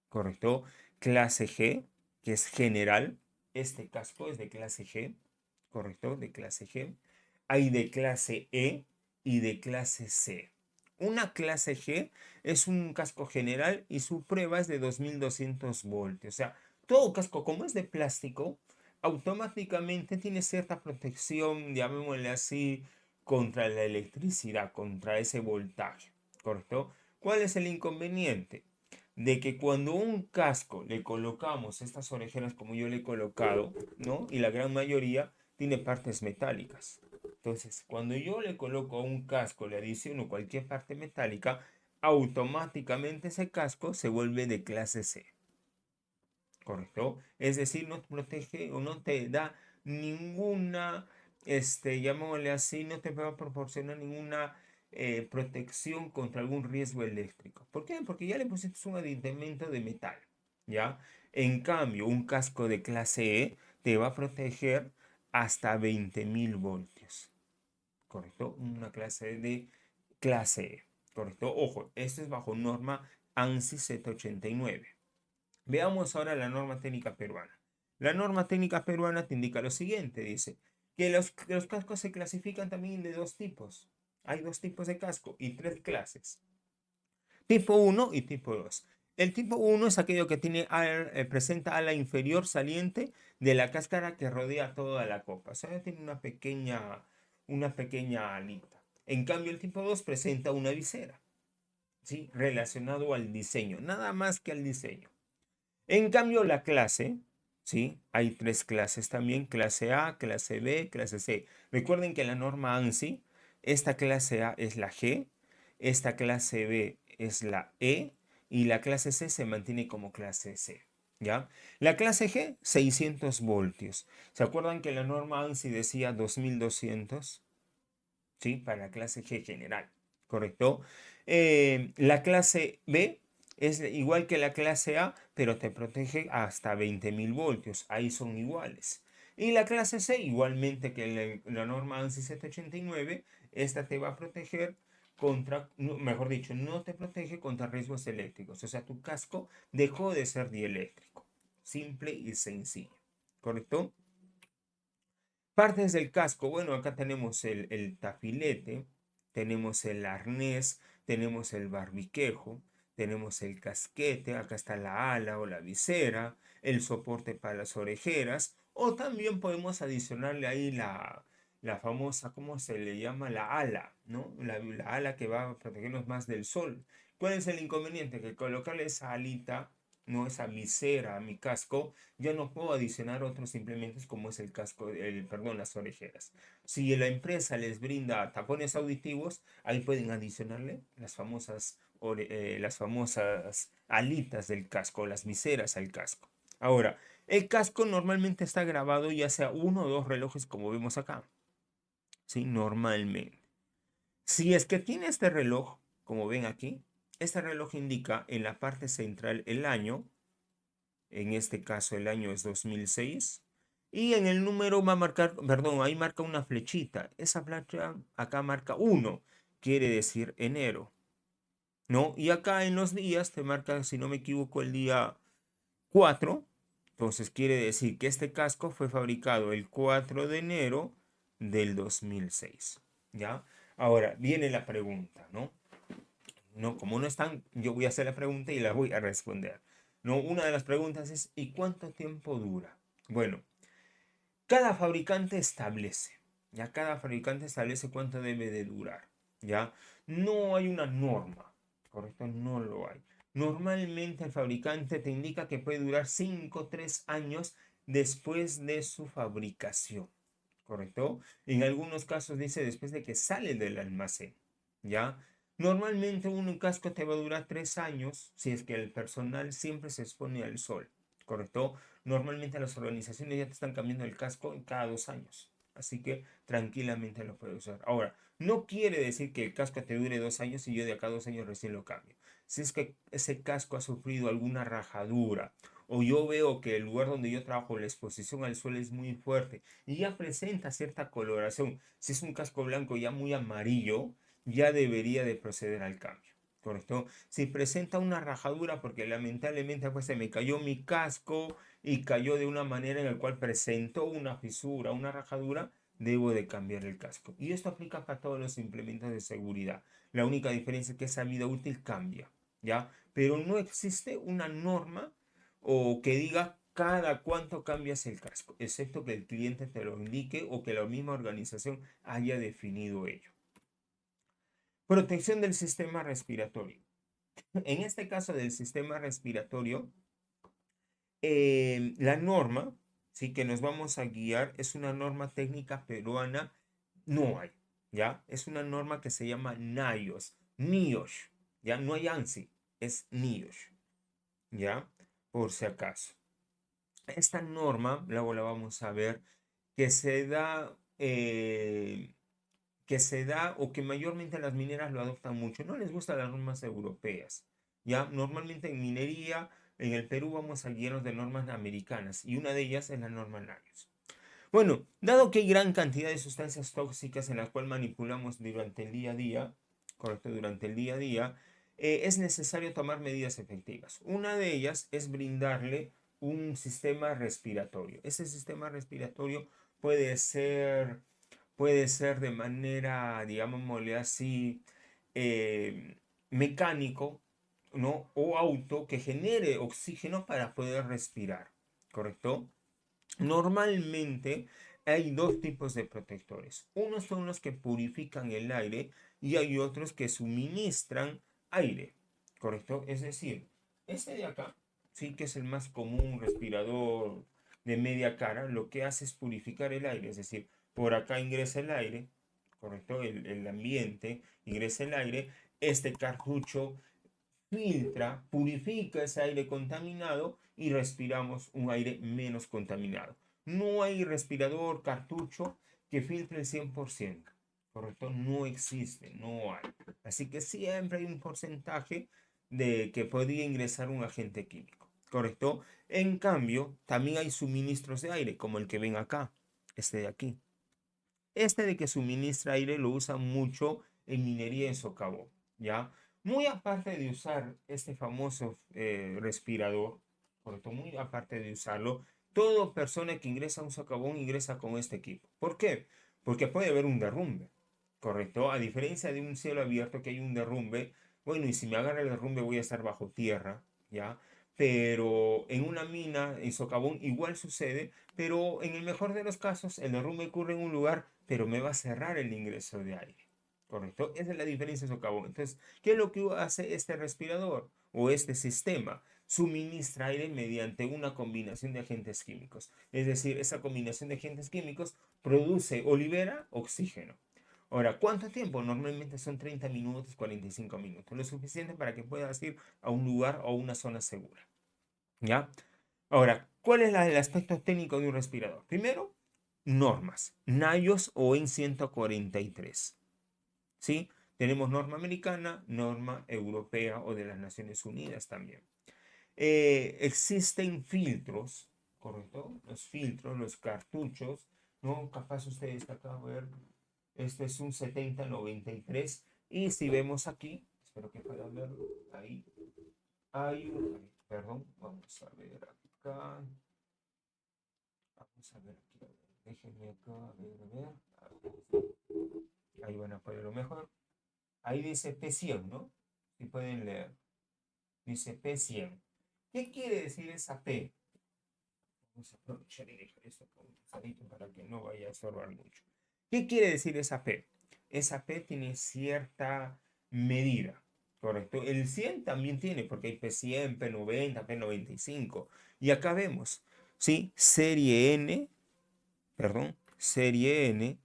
¿correcto? Clase G, que es general, este casco es de clase G, ¿correcto? De clase G. Hay de clase E y de clase C. Una clase G es un casco general y su prueba es de 2200 voltios. O sea, todo casco como es de plástico, automáticamente tiene cierta protección, llamémosle así, contra la electricidad, contra ese voltaje, ¿correcto? ¿Cuál es el inconveniente? De que cuando un casco le colocamos estas orejeras como yo le he colocado, ¿no? Y la gran mayoría tiene partes metálicas. Entonces, cuando yo le coloco a un casco, le adiciono cualquier parte metálica, automáticamente ese casco se vuelve de clase C, ¿correcto? Es decir, no te protege o no te da ninguna, llamémosle así, no te va a proporcionar ninguna protección contra algún riesgo eléctrico. ¿Por qué? Porque ya le pusiste un aditamento de metal, ¿ya? En cambio, un casco de clase E te va a proteger hasta 20.000 voltios, ¿correcto? Una clase de clase E, ¿correcto? Ojo, esto es bajo norma ANSI Z89. Veamos ahora la norma técnica peruana. La norma técnica peruana te indica lo siguiente, dice que los cascos se clasifican también de dos tipos. Hay dos tipos de casco y tres clases. Tipo 1 y tipo 2. El tipo 1 es aquello que presenta ala inferior saliente de la cáscara que rodea toda la copa. O sea, tiene una pequeña alita. En cambio, el tipo 2 presenta una visera, ¿sí? Relacionado al diseño, nada más que al diseño. En cambio, la clase, ¿sí? Hay tres clases también, clase A, clase B, clase C. Recuerden que la norma ANSI, esta clase A es la G, esta clase B es la E y la clase C se mantiene como clase C, ¿ya? La clase G, 600 voltios. ¿Se acuerdan que la norma ANSI decía 2200? ¿Sí? Para la clase G general, ¿correcto? La clase B es igual que la clase A, pero te protege hasta 20.000 voltios. Ahí son iguales. Y la clase C, igualmente que la norma ANSI 789, esta te va a proteger contra, mejor dicho, no te protege contra riesgos eléctricos. O sea, tu casco dejó de ser dieléctrico. Simple y sencillo. ¿Correcto? Partes del casco, bueno, acá tenemos el tafilete, tenemos el arnés, tenemos el barbiquejo, tenemos el casquete, acá está la ala o la visera, el soporte para las orejeras, o también podemos adicionarle ahí la famosa, ¿cómo se le llama? La ala, ¿no? La ala que va a protegernos más del sol. ¿Cuál es el inconveniente? Que colocarle esa alita, no esa visera a mi casco, yo no puedo adicionar otros implementos como es el casco, perdón, las orejeras. Si la empresa les brinda tapones auditivos, ahí pueden adicionarle las famosas alitas del casco, las viseras al casco. Ahora, el casco normalmente está grabado ya sea uno o dos relojes como vemos acá. ¿Sí? Normalmente. Si es que tiene este reloj, como ven aquí, este reloj indica en la parte central el año, en este caso el año es 2006, y en el número va a marcar, perdón, ahí marca una flechita, esa flecha acá marca 1, quiere decir enero, ¿no? Y acá en los días te marca, si no me equivoco, el día 4, entonces quiere decir que este casco fue fabricado el 4 de enero del 2006, ¿ya? Ahora, viene la pregunta, ¿no? No, como no están, yo voy a hacer la pregunta y la voy a responder. No, una de las preguntas es, ¿y cuánto tiempo dura? Bueno, cada fabricante establece, ya cada fabricante establece cuánto debe de durar, ya. No hay una norma, ¿correcto? No lo hay. Normalmente el fabricante te indica que puede durar 5 o 3 años después de su fabricación, ¿correcto? En algunos casos dice después de que sale del almacén, ¿ya? Normalmente un casco te va a durar 3 años si es que el personal siempre se expone al sol, ¿correcto? Normalmente las organizaciones ya te están cambiando el casco cada 2 años, así que tranquilamente lo puedes usar. Ahora, no quiere decir que el casco te dure 2 años y yo de acá a 2 años recién lo cambio. Si es que ese casco ha sufrido alguna rajadura o yo veo que el lugar donde yo trabajo, la exposición al sol es muy fuerte y ya presenta cierta coloración, si es un casco blanco ya muy amarillo, ya debería de proceder al cambio. ¿Correcto? Si presenta una rajadura porque lamentablemente pues se me cayó mi casco y cayó de una manera en la cual presentó una fisura, una rajadura, debo de cambiar el casco. Y esto aplica para todos los implementos de seguridad. La única diferencia es que esa vida útil cambia, ¿ya? Pero no existe una norma o que diga cada cuánto cambias el casco, excepto que el cliente te lo indique o que la misma organización haya definido ello. Protección del sistema respiratorio. En este caso del sistema respiratorio, la norma, sí que nos vamos a guiar, es una norma técnica peruana, no hay, ¿ya? Es una norma que se llama NIOSH, ¿ya? No hay ANSI, es NIOSH, ¿ya? Por si acaso. Esta norma, luego la vamos a ver, que se da, o que mayormente las mineras lo adoptan mucho. No les gustan las normas europeas. Ya, normalmente en minería, en el Perú vamos a guiarnos de normas americanas y una de ellas es la norma NIOSH. Bueno, dado que hay gran cantidad de sustancias tóxicas en las cuales manipulamos durante el día a día, correcto, durante el día a día, es necesario tomar medidas efectivas. Una de ellas es brindarle un sistema respiratorio. Ese sistema respiratorio puede ser, puede ser de manera, digámosle así, eh, mecánico, ¿no? O auto que genere oxígeno para poder respirar, ¿correcto? Normalmente hay dos tipos de protectores. Unos son los que purifican el aire y hay otros que suministran aire, ¿correcto? Es decir, este de acá, sí que es el más común, respirador de media cara, lo que hace es purificar el aire, es decir, por acá ingresa el aire, ¿correcto? El ambiente ingresa el aire, este cartucho filtra, purifica ese aire contaminado y respiramos un aire menos contaminado. No hay respirador, cartucho que filtre el 100%, ¿correcto? No existe, no hay. Así que siempre hay un porcentaje de que podría ingresar un agente químico, ¿correcto? En cambio, también hay suministros de aire, como el que ven acá, este de aquí. Este de que suministra aire lo usan mucho en minería en socavón, ¿ya? Muy aparte de usar este famoso respirador, correcto, muy aparte de usarlo, toda persona que ingresa a un socavón ingresa con este equipo. ¿Por qué? Porque puede haber un derrumbe, correcto. A diferencia de un cielo abierto que hay un derrumbe, bueno, y si me agarra el derrumbe voy a estar bajo tierra, ¿ya? Pero en una mina, en socavón, igual sucede, pero en el mejor de los casos, el derrumbe ocurre en un lugar, pero me va a cerrar el ingreso de aire. ¿Correcto? Esa es la diferencia en socavón. Entonces, ¿qué es lo que hace este respirador o este sistema? Suministra aire mediante una combinación de agentes químicos. Es decir, esa combinación de agentes químicos produce o libera oxígeno. Ahora, ¿cuánto tiempo? Normalmente son 30 minutos, 45 minutos, lo suficiente para que puedas ir a un lugar o una zona segura. ¿Ya? Ahora, ¿cuál es el aspecto técnico de un respirador? Primero, normas, NIOSH o EN 143. ¿Sí? Tenemos norma americana, norma europea o de las Naciones Unidas también. Existen filtros, ¿correcto? Los filtros, los cartuchos, ¿no? Capaz ustedes acá a ver, este es un 7093 y si vemos aquí, espero que puedan verlo, ahí hay un, perdón, vamos a ver acá. Vamos a ver aquí, a ver, déjenme acá, a ver. Ahí van a ponerlo mejor. Ahí dice P100, ¿no? Si pueden leer. Dice P100. ¿Qué quiere decir esa P? Vamos a aprovechar y dejar esto pausadito para que no vaya a estorbar mucho. ¿Qué quiere decir esa P? Esa P tiene cierta medida, ¿correcto? El 100 también tiene, porque hay P100, P90, P95. Y acá vemos, ¿sí? Serie N, perdón, serie N,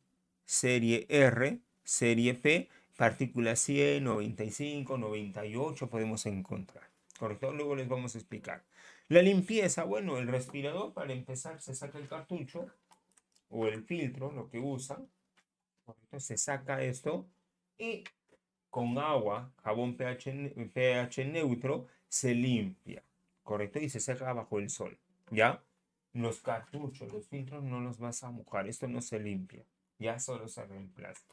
serie R, serie P, partícula 100, 95, 98 podemos encontrar. ¿Correcto? Luego les vamos a explicar. La limpieza, bueno, el respirador para empezar se saca el cartucho o el filtro, lo que usan. ¿Correcto? Se saca esto y con agua, jabón pH neutro, se limpia. ¿Correcto? Y se seca bajo el sol. ¿Ya? Los cartuchos, los filtros no los vas a mojar. Esto no se limpia. Ya solo se reemplaza.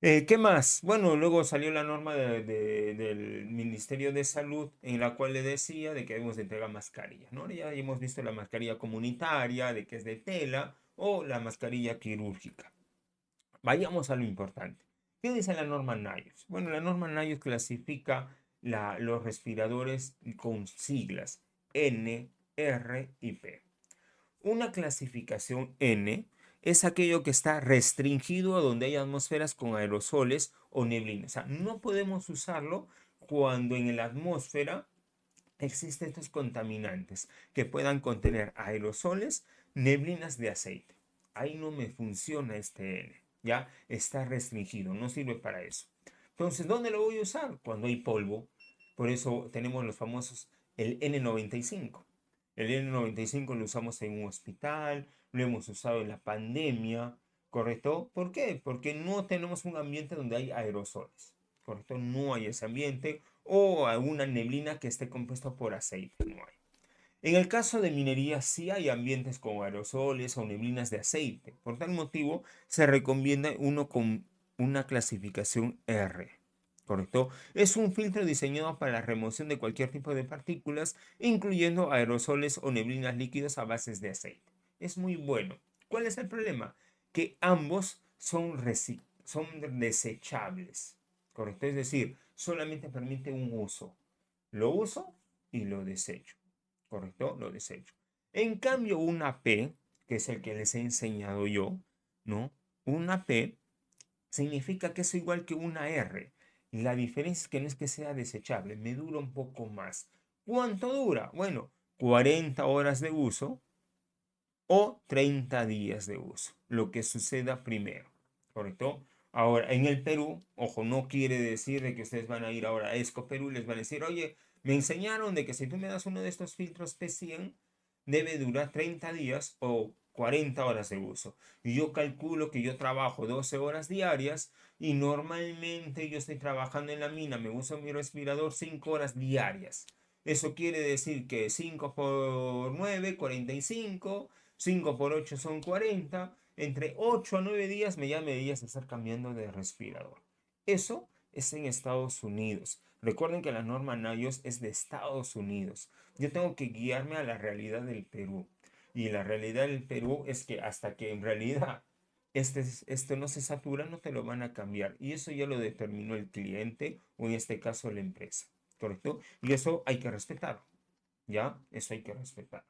¿Qué más? Bueno, luego salió la norma del Ministerio de Salud en la cual le decía de que debemos de entregar mascarillas, ¿no? Ya hemos visto la mascarilla comunitaria, de que es de tela, o la mascarilla quirúrgica. Vayamos a lo importante. ¿Qué dice la norma NIOSH? Bueno, la norma NIOSH clasifica los respiradores con siglas N, R y P. Una clasificación N es aquello que está restringido a donde hay atmósferas con aerosoles o neblina. O sea, no podemos usarlo cuando en la atmósfera existen estos contaminantes que puedan contener aerosoles, neblinas de aceite. Ahí no me funciona este N. Ya está restringido, no sirve para eso. Entonces, ¿dónde lo voy a usar? Cuando hay polvo. Por eso tenemos los famosos, el N95. El N95 lo usamos en un hospital, lo hemos usado en la pandemia, ¿correcto? ¿Por qué? Porque no tenemos un ambiente donde hay aerosoles, ¿correcto? No hay ese ambiente o alguna neblina que esté compuesta por aceite, no hay. En el caso de minería sí hay ambientes con aerosoles o neblinas de aceite. Por tal motivo se recomienda uno con una clasificación R. ¿Correcto? Es un filtro diseñado para la remoción de cualquier tipo de partículas, incluyendo aerosoles o neblinas líquidas a bases de aceite. Es muy bueno. ¿Cuál es el problema? Que ambos son desechables. ¿Correcto? Es decir, solamente permite un uso. Lo uso y lo desecho. ¿Correcto? Lo desecho. En cambio, una P, que es el que les he enseñado yo, ¿no? Una P significa que es igual que una R. La diferencia es que no es que sea desechable, me dura un poco más. ¿Cuánto dura? Bueno, 40 horas de uso o 30 días de uso, lo que suceda primero, ¿correcto? Ahora, en el Perú, ojo, no quiere decir de que ustedes van a ir ahora a Esco Perú y les van a decir, oye, me enseñaron de que si tú me das uno de estos filtros P100, debe durar 30 días o 40 horas de uso. Y yo calculo que yo trabajo 12 horas diarias y normalmente yo estoy trabajando en la mina, me uso mi respirador 5 horas diarias. Eso quiere decir que 5 por 9, 45. 5 por 8 son 40. Entre 8 a 9 días me ya me deberías estar cambiando de respirador. Eso es en Estados Unidos. Recuerden que la norma NIOSH es de Estados Unidos. Yo tengo que guiarme a la realidad del Perú. Y la realidad del Perú es que hasta que en realidad esto no se satura, no te lo van a cambiar. Y eso ya lo determinó el cliente o en este caso la empresa. ¿Correcto? Y eso hay que respetarlo. ¿Ya? Eso hay que respetar.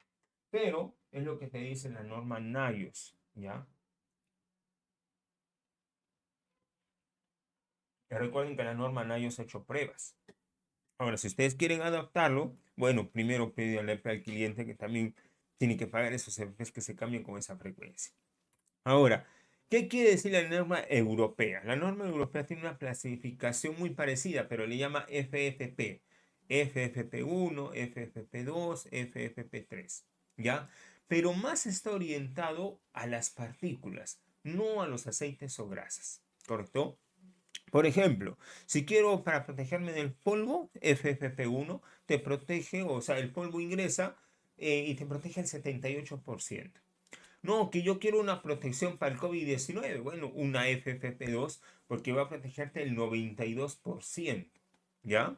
Pero es lo que te dice la norma NIOSH, ¿ya? Y recuerden que la norma NIOSH ha hecho pruebas. Ahora, si ustedes quieren adaptarlo, bueno, primero pídanle al cliente que también tiene que pagar esos CFPs que se cambian con esa frecuencia. Ahora, ¿qué quiere decir la norma europea? La norma europea tiene una clasificación muy parecida, pero le llama FFP. FFP1, FFP2, FFP3, ¿ya? Pero más está orientado a las partículas, no a los aceites o grasas, ¿correcto? Por ejemplo, si quiero para protegerme del polvo, FFP1 te protege, o sea, el polvo ingresa y te protege el 78%. No, que yo quiero una protección para el COVID-19. Bueno, una FFP2 porque va a protegerte el 92%. ¿Ya?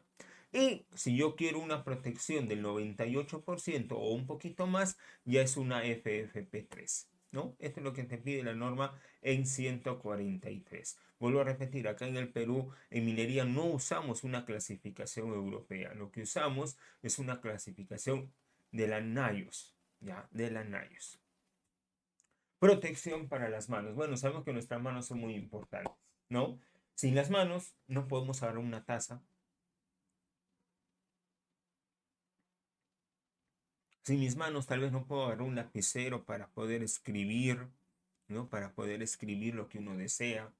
Y si yo quiero una protección del 98% o un poquito más, ya es una FFP3. ¿No? Esto es lo que te pide la norma en 143. Vuelvo a repetir, acá en el Perú, en minería no usamos una clasificación europea. Lo que usamos es una clasificación de la NIOSH. ¿Ya? De la NIOSH. Protección para las manos. Bueno, sabemos que nuestras manos son muy importantes, ¿no? Sin las manos no podemos agarrar una taza, Si mis manos tal vez no puedo agarrar un lapicero para poder escribir, ¿no? Para poder escribir lo que uno desea.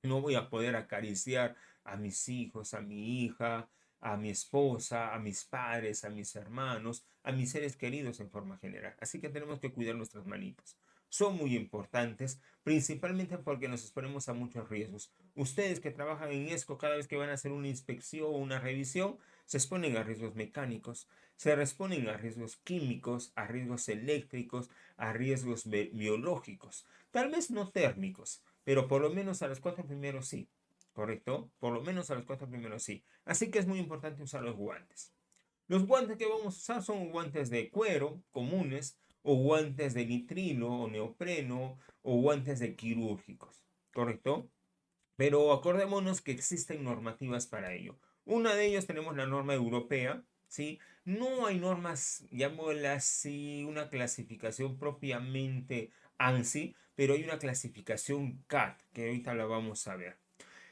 No voy a poder acariciar a mis hijos, a mi hija, a mi esposa, a mis padres, a mis hermanos, a mis seres queridos en forma general. Así que tenemos que cuidar nuestras manitos. Son muy importantes, principalmente porque nos exponemos a muchos riesgos. Ustedes que trabajan en ESCO, cada vez que van a hacer una inspección o una revisión, se exponen a riesgos mecánicos, se exponen a riesgos químicos, a riesgos eléctricos, a riesgos biológicos, tal vez no térmicos, pero por lo menos a los 4 primeros sí, ¿correcto? Por lo menos a los 4 primeros sí. Así que es muy importante usar los guantes. Los guantes que vamos a usar son guantes de cuero comunes o guantes de nitrilo o neopreno o guantes de quirúrgicos, ¿correcto? Pero acordémonos que existen normativas para ello. Una de ellas tenemos la norma europea, ¿sí? No hay normas, llamémosla así, una clasificación propiamente ANSI, pero hay una clasificación CAT, que ahorita la vamos a ver.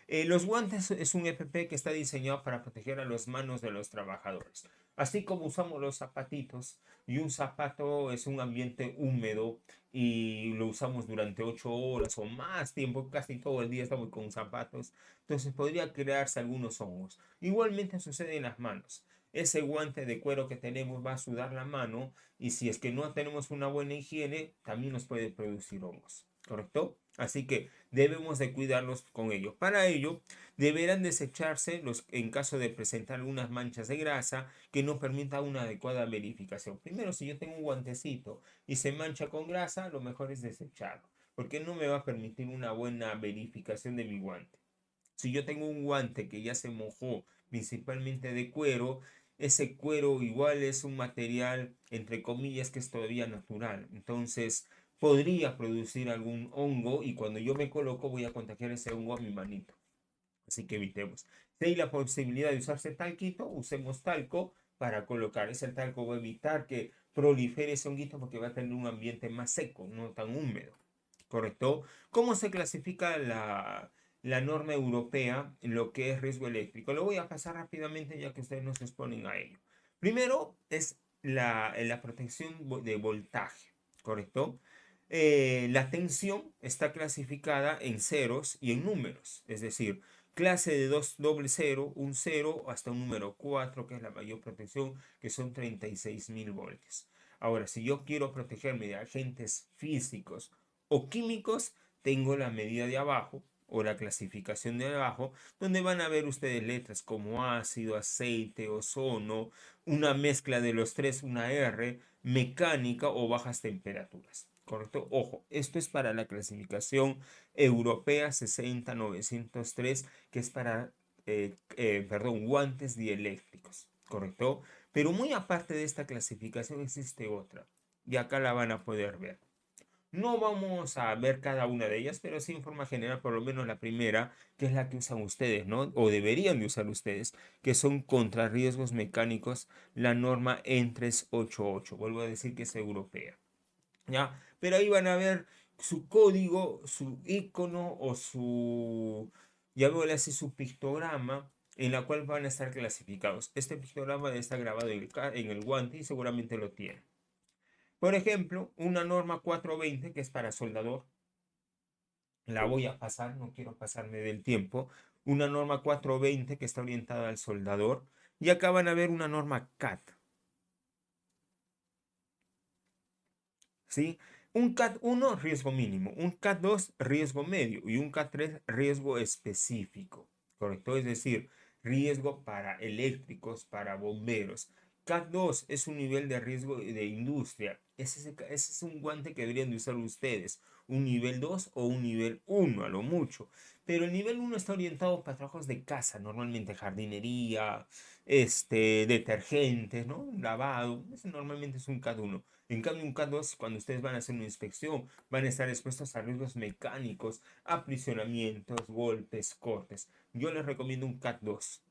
Los guantes es un EPP que está diseñado para proteger a las manos de los trabajadores. Así como usamos los zapatitos y un zapato es un ambiente húmedo y lo usamos durante 8 horas o más tiempo, casi todo el día estamos con zapatos, entonces podría crearse algunos hongos. Igualmente sucede en las manos. Ese guante de cuero que tenemos va a sudar la mano y si es que no tenemos una buena higiene, también nos puede producir hongos, ¿correcto? Así que debemos de cuidarlos con ello. Para ello, deberán desecharse en caso de presentar algunas manchas de grasa que no permita una adecuada verificación. Primero, si yo tengo un guantecito y se mancha con grasa, lo mejor es desecharlo, porque no me va a permitir una buena verificación de mi guante. Si yo tengo un guante que ya se mojó, principalmente de cuero, ese cuero igual es un material, entre comillas, que es todavía natural. Entonces, podría producir algún hongo y cuando yo me coloco voy a contagiar ese hongo a mi manito. Así que evitemos. Si hay la posibilidad de usarse talquito, usemos talco para colocar. Ese talco va a evitar que prolifere ese honguito porque va a tener un ambiente más seco, no tan húmedo. ¿Correcto? ¿Cómo se clasifica la norma europea en lo que es riesgo eléctrico? Lo voy a pasar rápidamente ya que ustedes no se exponen a ello. Primero es la protección de voltaje, ¿correcto? La tensión está clasificada en ceros y en números, es decir, clase de 2 doble cero, un cero hasta un número 4 que es la mayor protección, que son 36.000 voltios. Ahora, si yo quiero protegerme de agentes físicos o químicos, tengo la medida de abajo o la clasificación de abajo, donde van a ver ustedes letras como ácido, aceite, ozono, una mezcla de los tres, una R, mecánica o bajas temperaturas. ¿Correcto? Ojo, esto es para la clasificación europea 60903, que es para, perdón, guantes dieléctricos. ¿Correcto? Pero muy aparte de esta clasificación existe otra, y acá la van a poder ver. No vamos a ver cada una de ellas, pero sí en forma general, por lo menos la primera, que es la que usan ustedes, ¿no? O deberían de usar ustedes, que son contra riesgos mecánicos, la norma EN388. Vuelvo a decir que es europea, ¿ya? Pero ahí van a ver su código, su icono o su, llamémosle así, su pictograma en la cual van a estar clasificados. Este pictograma está grabado en el guante y seguramente lo tiene. Por ejemplo, una norma 420 que es para soldador, la voy a pasar, no quiero pasarme del tiempo. Una norma 420 que está orientada al soldador. Y acá van a ver una norma CAT, ¿sí? Un CAT 1 riesgo mínimo, un CAT 2 riesgo medio y un CAT 3 riesgo específico, ¿correcto? Es decir, riesgo para eléctricos, para bomberos. CAT 2 es un nivel de riesgo de industria. Ese es un guante que deberían de usar ustedes. Un nivel 2 o un nivel 1 a lo mucho. Pero el nivel 1 está orientado para trabajos de casa, normalmente jardinería, detergentes, ¿no? Lavado. Ese normalmente es un CAT 1. En cambio, un CAT 2, cuando ustedes van a hacer una inspección, van a estar expuestos a riesgos mecánicos, aprisionamientos, golpes, cortes. Yo les recomiendo un CAT 2.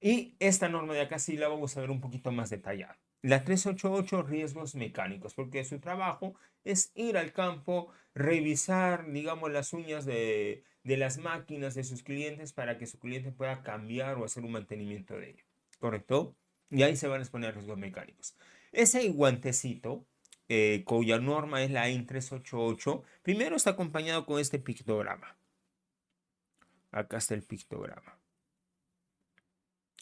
Y esta norma de acá sí la vamos a ver un poquito más detallada. La 388, riesgos mecánicos, porque su trabajo es ir al campo, revisar, digamos, las uñas de las máquinas de sus clientes para que su cliente pueda cambiar o hacer un mantenimiento de ello. ¿Correcto? Y ahí se van a exponer riesgos mecánicos. Ese guantecito, cuya norma es la EN388, primero está acompañado con este pictograma. Acá está el pictograma.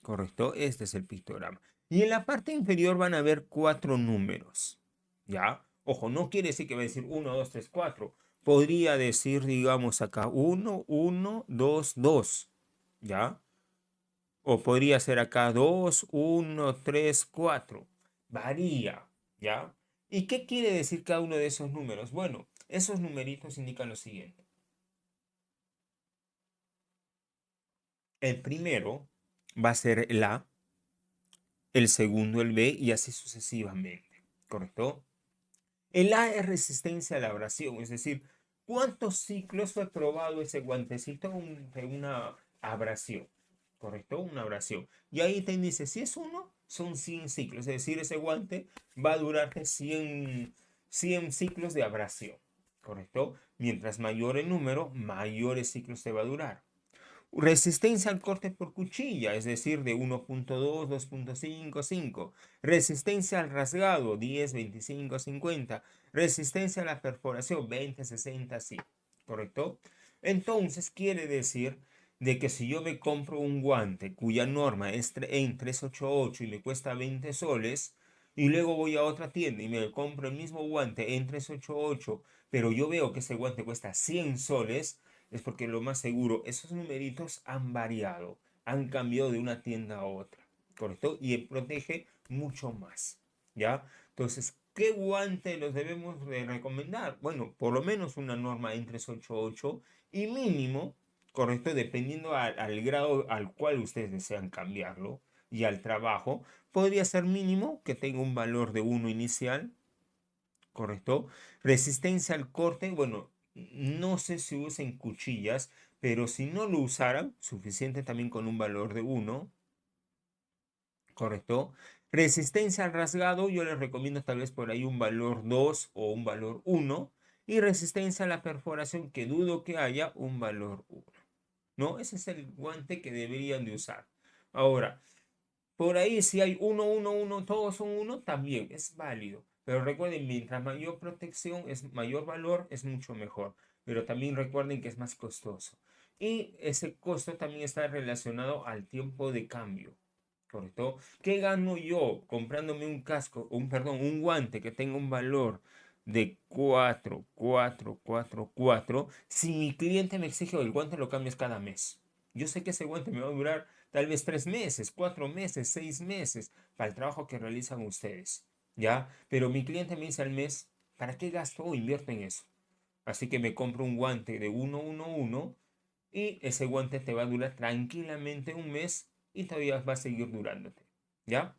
¿Correcto? Este es el pictograma. Y en la parte inferior van a ver 4 números. ¿Ya? Ojo, no quiere decir que va a decir 1, 2, 3, 4. Podría decir, digamos, acá 1, 1, 2, 2. ¿Ya? O podría ser acá 2, 1, 3, 4. Varía. ¿Ya? ¿Y qué quiere decir cada uno de esos números? Bueno, esos numeritos indican lo siguiente. El primero va a ser el A, el segundo el B y así sucesivamente. ¿Correcto? El A es resistencia a la abrasión, es decir, ¿cuántos ciclos fue probado ese guantecito de una abrasión? ¿Correcto? Una abrasión. Y ahí te dice, si es uno, son 100 ciclos, es decir, ese guante va a durarte 100 ciclos de abrasión. ¿Correcto? Mientras mayor el número, mayores ciclos te va a durar. Resistencia al corte por cuchilla, es decir, de 1.2, 2.5, 5. Resistencia al rasgado, 10, 25, 50. Resistencia a la perforación, 20, 60, sí. ¿Correcto? Entonces quiere decir de que si yo me compro un guante cuya norma es en 388 y me cuesta 20 soles, y luego voy a otra tienda y me compro el mismo guante en 388, pero yo veo que ese guante cuesta 100 soles, es porque lo más seguro, esos numeritos han variado, han cambiado de una tienda a otra, ¿correcto? Y protege mucho más, ¿ya? Entonces, ¿qué guante los debemos de recomendar? Bueno, por lo menos una norma en 388 y mínimo, ¿correcto? Dependiendo al grado al cual ustedes desean cambiarlo y al trabajo, podría ser mínimo que tenga un valor de 1 inicial, ¿correcto? Resistencia al corte, bueno, no sé si usen cuchillas, pero si no lo usaran, suficiente también con un valor de 1, ¿correcto? Resistencia al rasgado, yo les recomiendo tal vez por ahí un valor 2 o un valor 1. Y resistencia a la perforación, que dudo que haya un valor 1. ¿No? Ese es el guante que deberían de usar. Ahora, por ahí, si hay uno, uno, uno, todos son uno, también es válido. Pero recuerden, mientras mayor protección, es mayor valor, es mucho mejor. Pero también recuerden que es más costoso. Y ese costo también está relacionado al tiempo de cambio. ¿Correcto? ¿Qué gano yo comprándome un casco, perdón, un guante que tenga un valor de 4, 4, 4, 4, si mi cliente me exige el guante lo cambies cada mes? Yo sé que ese guante me va a durar tal vez 3 meses, 4 meses, 6 meses para el trabajo que realizan ustedes, ¿ya? Pero mi cliente me dice al mes, ¿para qué gasto o invierto en eso? Así que me compro un guante de 111 y ese guante te va a durar tranquilamente un mes y todavía va a seguir durándote, ¿ya?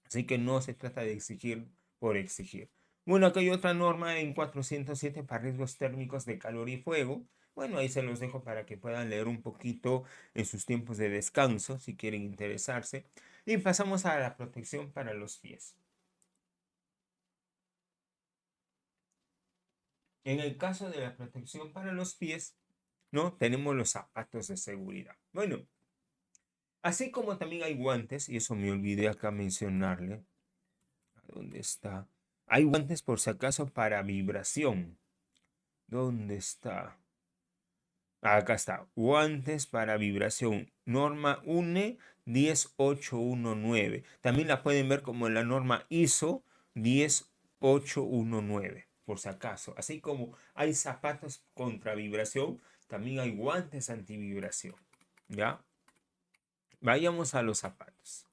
Así que no se trata de exigir por exigir. Bueno, acá hay otra norma en 407 para riesgos térmicos de calor y fuego. Bueno, ahí se los dejo para que puedan leer un poquito en sus tiempos de descanso, si quieren interesarse. Y pasamos a la protección para los pies. En el caso de la protección para los pies, ¿no? Tenemos los zapatos de seguridad. Bueno, así como también hay guantes, y eso me olvidé acá mencionarle. ¿Dónde está? Hay guantes por si acaso para vibración. ¿Dónde está? Acá está. Guantes para vibración. Norma UNE 10819. También la pueden ver como en la norma ISO 10819. Por si acaso. Así como hay zapatos contra vibración, también hay guantes antivibración. ¿Ya? Vayamos a los zapatos.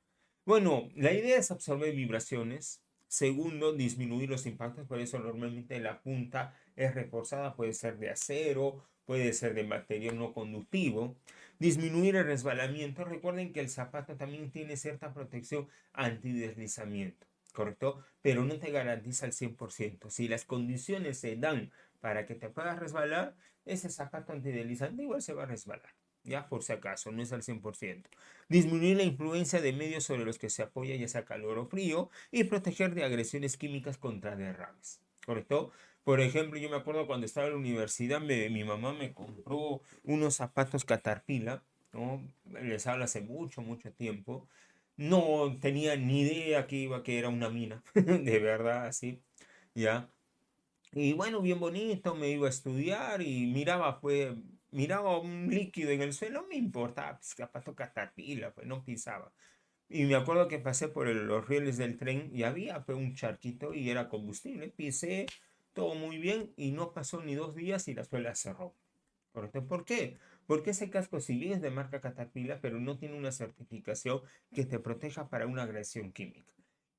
Bueno, la idea es absorber vibraciones. Segundo, disminuir los impactos. Por eso normalmente la punta es reforzada. Puede ser de acero, puede ser de material no conductivo. Disminuir el resbalamiento. Recuerden que el zapato también tiene cierta protección antideslizamiento, ¿correcto? Pero no te garantiza al 100%. Si las condiciones se dan para que te puedas resbalar, ese zapato antideslizante igual se va a resbalar. Ya por si acaso, no es al 100%. Disminuir la influencia de medios sobre los que se apoya, ya sea calor o frío, y proteger de agresiones químicas contra derrames. ¿Correcto? Por ejemplo, yo me acuerdo cuando estaba en la universidad, mi mamá me compró unos zapatos Caterpillar, ¿no? Les hablo hace mucho, mucho tiempo. no tenía ni idea que era una mina, de verdad, así, ¿ya? Y bueno, bien bonito, me iba a estudiar y miraba, pues, miraba un líquido en el suelo, no me importaba, pues, zapato caterpillar, pues, no pisaba. Y me acuerdo que pasé por los rieles del tren y había pues, un charquito y era combustible. Pisé, todo muy bien y no pasó ni 2 días y la suela cerró. ¿Correcto? ¿Por qué? Porque ese casco, si bien es de marca Caterpillar, pero no tiene una certificación que te proteja para una agresión química.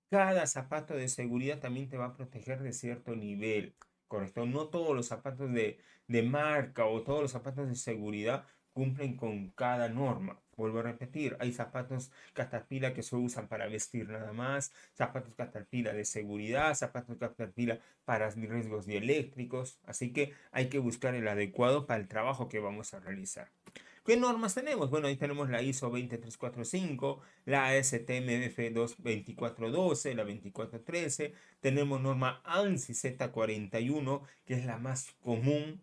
Cada zapato de seguridad también te va a proteger de cierto nivel, ¿correcto? No todos los zapatos de marca o todos los zapatos de seguridad cumplen con cada norma. Vuelvo a repetir, hay zapatos Caterpillar que se usan para vestir nada más, zapatos Caterpillar de seguridad, zapatos Caterpillar para riesgos dieléctricos, así que hay que buscar el adecuado para el trabajo que vamos a realizar. ¿Qué normas tenemos? Bueno, ahí tenemos la ISO 20345, la ASTM F22412, la 2413. Tenemos norma ANSI Z41, que es la más común.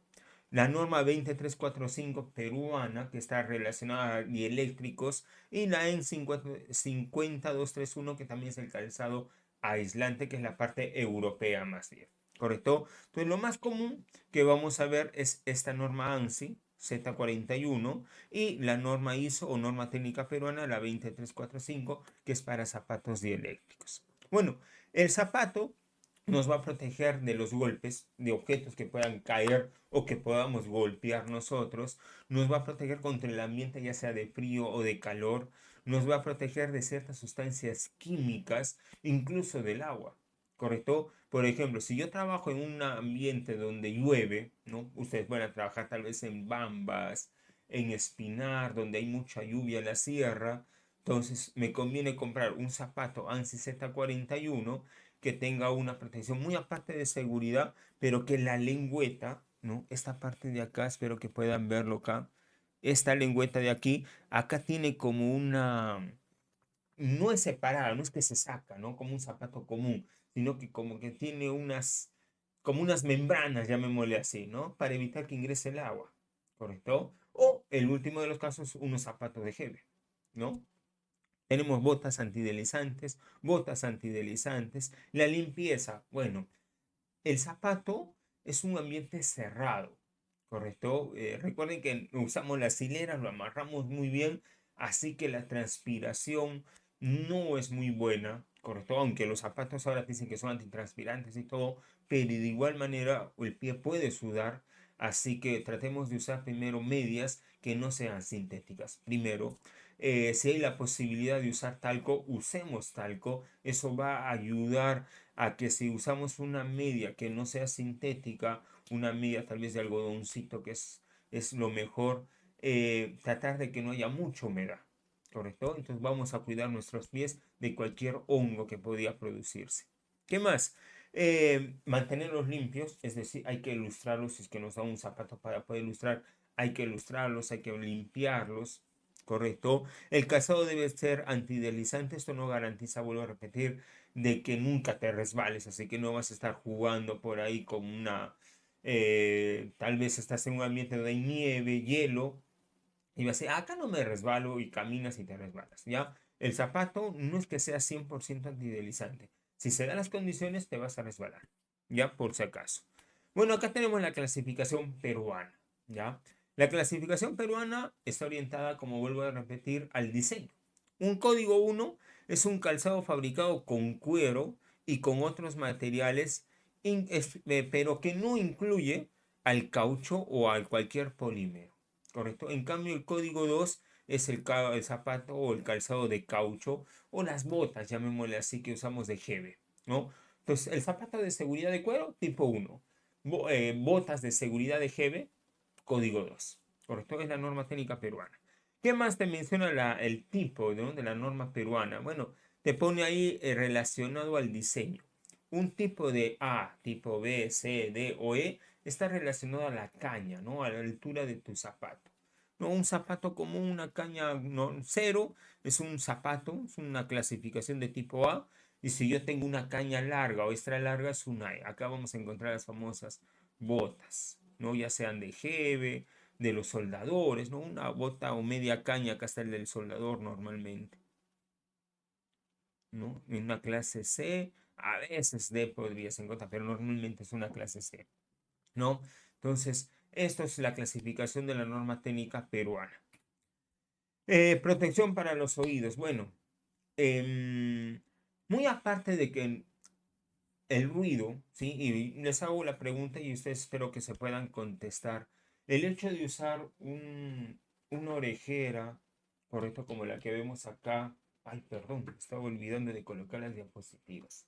La norma 20345 peruana, que está relacionada a dieléctricos. Y la EN 50231, que también es el calzado aislante, que es la parte europea más bien. ¿Correcto? Entonces, lo más común que vamos a ver es esta norma ANSI Z41 y la norma ISO o norma técnica peruana, la 20345, que es para zapatos dieléctricos. Bueno, el zapato nos va a proteger de los golpes, de objetos que puedan caer o que podamos golpear nosotros. Nos va a proteger contra el ambiente, ya sea de frío o de calor. Nos va a proteger de ciertas sustancias químicas, incluso del agua. ¿Correcto? Por ejemplo, si yo trabajo en un ambiente donde llueve, ¿no? Ustedes van a trabajar tal vez en Bambas, en Espinar, donde hay mucha lluvia en la sierra. Entonces me conviene comprar un zapato ANSI Z41 que tenga una protección muy aparte de seguridad, pero que la lengüeta, ¿no? Esta parte de acá, espero que puedan verlo acá. Esta lengüeta de aquí, acá tiene como una, no es separada, no es que se saca, ¿no? Como un zapato común, sino que como que tiene unas, como unas membranas, llamémosle así, ¿no? Para evitar que ingrese el agua, ¿correcto? O el último de los casos, unos zapatos de gel, ¿no? Tenemos botas antideslizantes, la limpieza. Bueno, el zapato es un ambiente cerrado, ¿correcto? Recuerden que usamos las hileras, lo amarramos muy bien, así que la transpiración no es muy buena, ¿correcto? Aunque los zapatos ahora dicen que son antitranspirantes y todo, pero de igual manera el pie puede sudar, así que tratemos de usar primero medias que no sean sintéticas. Primero, si hay la posibilidad de usar talco, usemos talco, eso va a ayudar a que si usamos una media que no sea sintética, una media tal vez de algodoncito, que es lo mejor, tratar de que no haya mucha humedad, ¿correcto? Entonces vamos a cuidar nuestros pies de cualquier hongo que podría producirse. ¿Qué más? Mantenerlos limpios, es decir, hay que ilustrarlos, si es que nos da un zapato para poder ilustrar, hay que ilustrarlos, hay que limpiarlos, ¿correcto? El calzado debe ser antideslizante, esto no garantiza, vuelvo a repetir, de que nunca te resbales, así que no vas a estar jugando por ahí con una, tal vez estás en un ambiente donde hay nieve, hielo, y vas a decir, acá no me resbalo y caminas y te resbalas, ¿ya? El zapato no es que sea 100% antideslizante. Si se dan las condiciones, te vas a resbalar, ¿ya? Por si acaso. Bueno, acá tenemos la clasificación peruana, ¿ya? La clasificación peruana está orientada, como vuelvo a repetir, al diseño. Un código 1 es un calzado fabricado con cuero y con otros materiales, pero que no incluye al caucho o a cualquier polímero. ¿Correcto? En cambio, el código 2 es el zapato o el calzado de caucho o las botas, llamémosle así, que usamos de jeve, ¿no? Entonces, el zapato de seguridad de cuero, tipo 1. Botas de seguridad de jeve, código 2. ¿Correcto? Es la norma técnica peruana. ¿Qué más te menciona el tipo, ¿no? De la norma peruana? Bueno, te pone ahí relacionado al diseño. Un tipo de A, tipo B, C, D o E está relacionado a la caña, ¿no? A la altura de tu zapato. No, un zapato como una caña no, cero es un zapato, es una clasificación de tipo A. Y si yo tengo una caña larga o extra larga, es una E. Acá vamos a encontrar las famosas botas, ¿no? Ya sean de jeve, de los soldadores, ¿no? Una bota o media caña, acá está el del soldador normalmente. ¿no? En una clase C, a veces D podrías encontrar, pero normalmente es una clase C, ¿no? Entonces, esto es la clasificación de la norma técnica peruana. Protección para los oídos. Bueno, muy aparte de que el ruido, ¿sí? Y les hago la pregunta y ustedes espero que se puedan contestar. El hecho de usar una orejera, correcto, como la que vemos acá. Ay, perdón, estaba olvidando de colocar las diapositivas,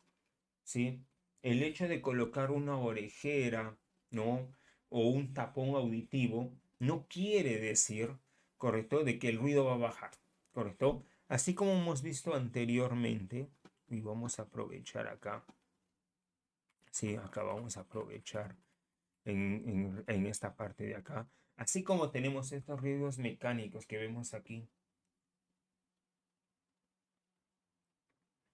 ¿sí? El hecho de colocar una orejera, ¿no? O un tapón auditivo, no quiere decir, correcto, de que el ruido va a bajar, correcto. Así como hemos visto anteriormente, y vamos a aprovechar acá. Sí, acá vamos a aprovechar en esta parte de acá. Así como tenemos estos ruidos mecánicos que vemos aquí,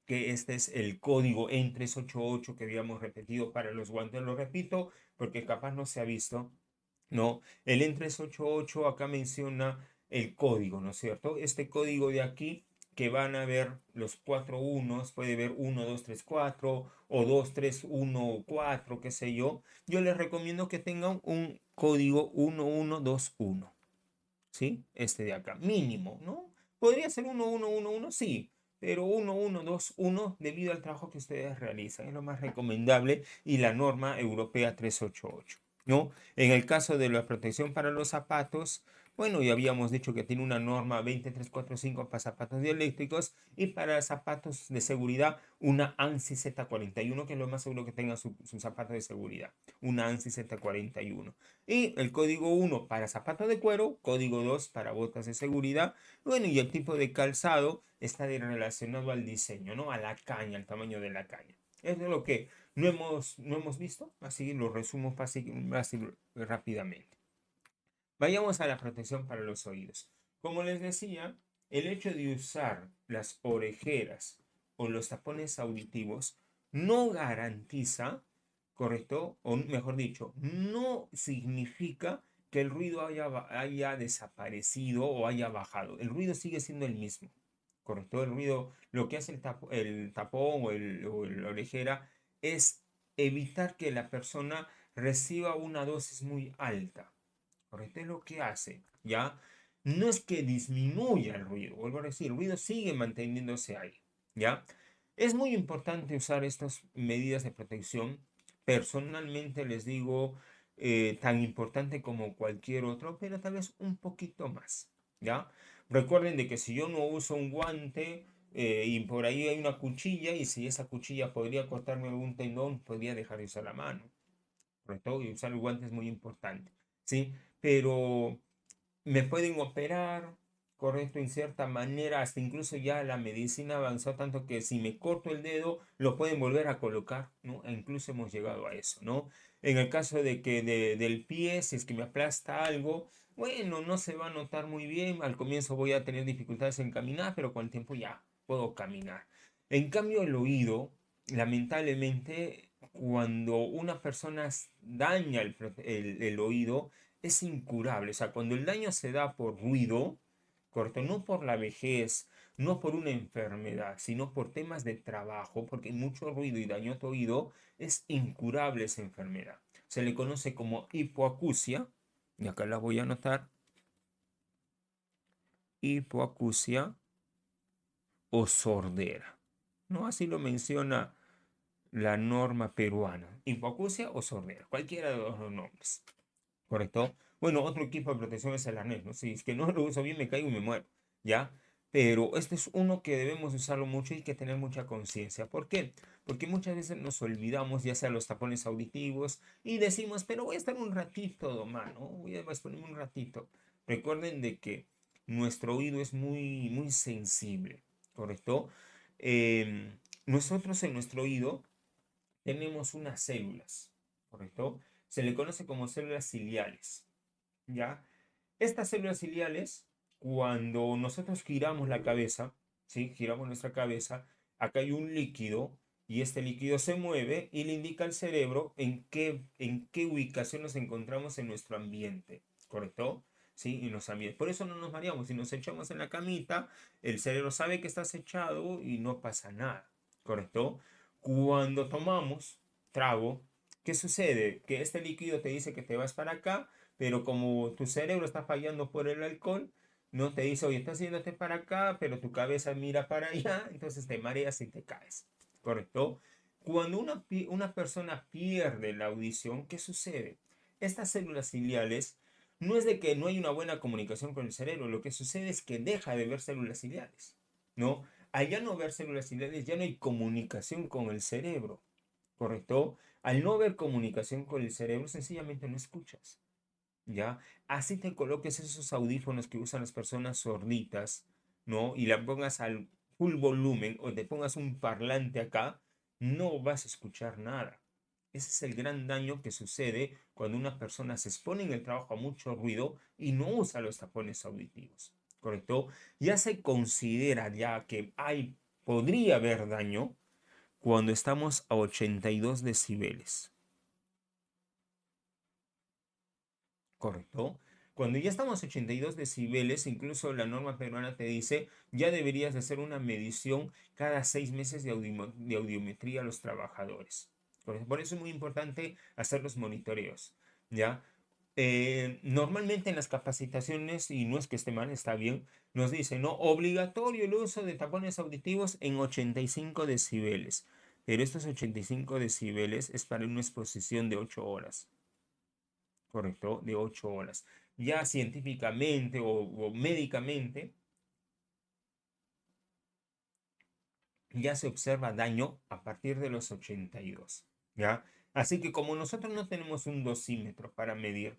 que este es el código EN388 que habíamos repetido para los guantes. Lo repito porque capaz no se ha visto. No, el EN388 acá menciona el código, ¿no es cierto? Este código de aquí que van a ver los cuatro unos, puede ver 1, 2, 3, 4 o 2, 3, 1, 4, qué sé yo. Yo les recomiendo que tengan un código 1121, ¿sí? Este de acá, mínimo, ¿no? Podría ser 1111, sí, pero 1121 debido al trabajo que ustedes realizan. Es lo más recomendable y la norma europea 388, ¿no? En el caso de la protección para los zapatos, bueno, ya habíamos dicho que tiene una norma 20345 para zapatos dieléctricos y para zapatos de seguridad una ANSI Z41, que es lo más seguro que tenga su zapato de seguridad, una ANSI Z41. Y el código 1 para zapatos de cuero, código 2 para botas de seguridad. Bueno, y el tipo de calzado está relacionado al diseño, ¿no? A la caña, al tamaño de la caña. Eso es lo que no hemos visto, así lo resumo fácil, rápidamente. Vayamos a la protección para los oídos. Como les decía, el hecho de usar las orejeras o los tapones auditivos no garantiza, ¿correcto? O mejor dicho, no significa que el ruido haya desaparecido o haya bajado. El ruido sigue siendo el mismo, ¿correcto? El ruido, lo que hace el tapón o la orejera es evitar que la persona reciba una dosis muy alta. Correcto, es lo que hace, ¿ya? No es que disminuya el ruido, vuelvo a decir, el ruido sigue manteniéndose ahí, ¿ya? Es muy importante usar estas medidas de protección. Personalmente les digo, tan importante como cualquier otro, pero tal vez un poquito más, ¿ya? Recuerden de que si yo no uso un guante y por ahí hay una cuchilla y si esa cuchilla podría cortarme algún tendón, podría dejar de usar la mano, ¿correcto? Y usar el guante es muy importante, ¿sí? Pero me pueden operar, correcto, en cierta manera, hasta incluso ya la medicina avanzó tanto que si me corto el dedo, lo pueden volver a colocar, ¿no? E incluso hemos llegado a eso, ¿no? En el caso de que del pie, si es que me aplasta algo, bueno, no se va a notar muy bien, al comienzo voy a tener dificultades en caminar, pero con el tiempo ya puedo caminar. En cambio, el oído, lamentablemente, cuando una persona daña el oído, es incurable. O sea, cuando el daño se da por ruido, correcto, no por la vejez, no por una enfermedad, sino por temas de trabajo, porque mucho ruido y daño a tu oído, es incurable esa enfermedad. Se le conoce como hipoacusia, y acá la voy a anotar, hipoacusia o sordera, ¿no? Así lo menciona la norma peruana, hipoacusia o sordera, cualquiera de los dos nombres. ¿Correcto? Bueno, otro equipo de protección es el arnés, ¿no? Si es que no lo uso bien, me caigo y me muero, ¿ya? Pero este es uno que debemos usarlo mucho y hay que tener mucha conciencia. ¿Por qué? Porque muchas veces nos olvidamos, ya sea los tapones auditivos, y decimos, pero voy a estar un ratito, Domán, ¿no? Voy a ponerme un ratito. Recuerden de que nuestro oído es muy, muy sensible, ¿correcto? Nosotros en nuestro oído tenemos unas células, ¿correcto? Se le conoce como células ciliales, ¿ya? Estas células ciliales, cuando nosotros giramos la cabeza, ¿sí? Giramos nuestra cabeza, acá hay un líquido y este líquido se mueve y le indica al cerebro en qué ubicación nos encontramos en nuestro ambiente, ¿correcto? ¿sí? Y nos ambientes. Por eso no nos mareamos. Si nos echamos en la camita, el cerebro sabe que estás echado y no pasa nada, ¿correcto? Cuando tomamos trago, ¿qué sucede? Que este líquido te dice que te vas para acá, pero como tu cerebro está fallando por el alcohol, no te dice, oye, estás yéndote para acá, pero tu cabeza mira para allá, entonces te mareas y te caes, ¿correcto? Cuando una persona pierde la audición, ¿qué sucede? Estas células ciliales no es de que no hay una buena comunicación con el cerebro, lo que sucede es que deja de ver células ciliales, ¿no? Al ya no ver células ciliales, ya no hay comunicación con el cerebro, ¿correcto? Al no ver comunicación con el cerebro, sencillamente no escuchas, ¿ya? Así te coloques esos audífonos que usan las personas sorditas, ¿no? Y la pongas al full volumen o te pongas un parlante acá, no vas a escuchar nada. Ese es el gran daño que sucede cuando una persona se expone en el trabajo a mucho ruido y no usa los tapones auditivos, ¿correcto? Ya se considera ya que podría haber daño cuando estamos a 82 decibeles. Correcto. Cuando ya estamos a 82 decibeles, incluso la norma peruana te dice, ya deberías de hacer una medición cada 6 meses de audiometría a los trabajadores. Por eso es muy importante hacer los monitoreos, ¿ya? Normalmente en las capacitaciones, y no es que esté mal, está bien, nos dicen, no, obligatorio el uso de tapones auditivos en 85 decibeles. Pero estos 85 decibeles es para una exposición de 8 horas. ¿Correcto? De 8 horas. Ya científicamente o médicamente, ya se observa daño a partir de los 82, ¿ya? Así que como nosotros no tenemos un dosímetro para medir,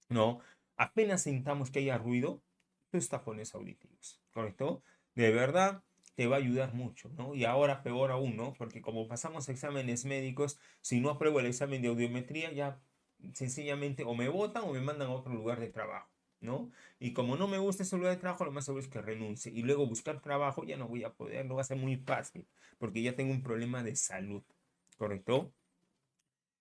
¿no? Apenas sintamos que haya ruido, tus tapones auditivos, ¿correcto? De verdad te va a ayudar mucho, ¿no? Y ahora peor aún, ¿no? Porque como pasamos exámenes médicos, si no apruebo el examen de audiometría, ya sencillamente o me botan o me mandan a otro lugar de trabajo, ¿no? Y como no me gusta ese lugar de trabajo, lo más seguro es que renuncie. Y luego buscar trabajo ya no voy a poder, no va a ser muy fácil, porque ya tengo un problema de salud, ¿correcto?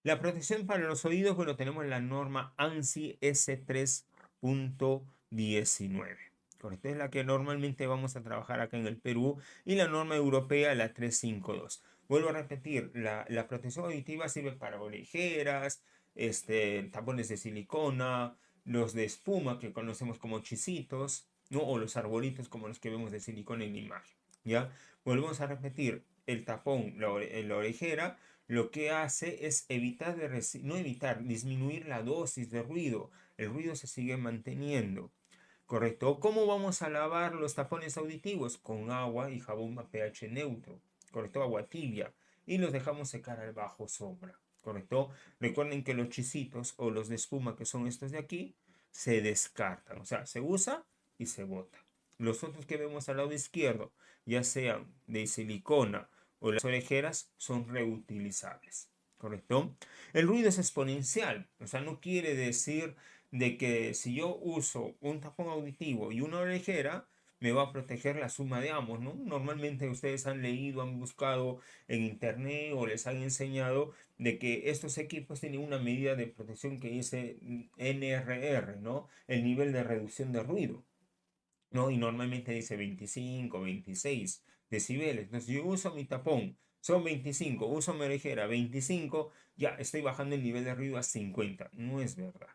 La protección para los oídos, bueno, tenemos la norma ANSI S3.19. Correcto, es la que normalmente vamos a trabajar acá en el Perú y la norma europea, la 352. Vuelvo a repetir, la protección auditiva sirve para orejeras, tapones de silicona, los de espuma que conocemos como chisitos, ¿no? O los arbolitos como los que vemos de silicona en la imagen, ¿ya? Volvemos a repetir, el tapón, la orejera, lo que hace es evitar no evitar, disminuir la dosis de ruido. El ruido se sigue manteniendo. ¿Correcto? ¿Cómo vamos a lavar los tapones auditivos? Con agua y jabón a pH neutro. ¿Correcto? Agua tibia. Y los dejamos secar al bajo sombra. ¿Correcto? Recuerden que los chisitos o los de espuma, que son estos de aquí, se descartan. O sea, se usa y se bota. Los otros que vemos al lado izquierdo, ya sean de silicona o las orejeras, son reutilizables. ¿Correcto? El ruido es exponencial. O sea, no quiere decir de que si yo uso un tapón auditivo y una orejera, me va a proteger la suma de ambos, ¿no? Normalmente ustedes han leído, han buscado en internet o les han enseñado de que estos equipos tienen una medida de protección que dice NRR, ¿no? El nivel de reducción de ruido, ¿no? Y normalmente dice 25, 26 decibeles. Entonces yo uso mi tapón, son 25, uso mi orejera 25, ya estoy bajando el nivel de ruido a 50. No es verdad.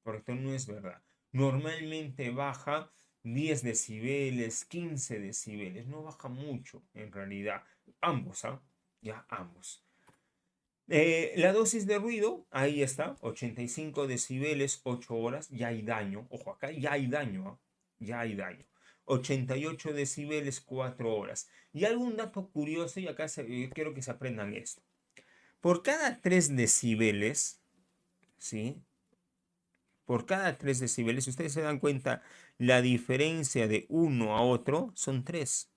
Correcto, no es verdad. Normalmente baja 10 decibeles, 15 decibeles. No baja mucho en realidad. Ambos, ¿ah? Ya, ambos. La dosis de ruido, ahí está, 85 decibeles, 8 horas, ya hay daño. Ojo, acá ya hay daño, ¿ah? Ya hay daño. 88 decibeles, 4 horas. Y algún dato curioso, y acá quiero que se aprendan esto. Por cada 3 decibeles, ¿sí? Por cada 3 decibeles, si ustedes se dan cuenta, la diferencia de uno a otro son 3,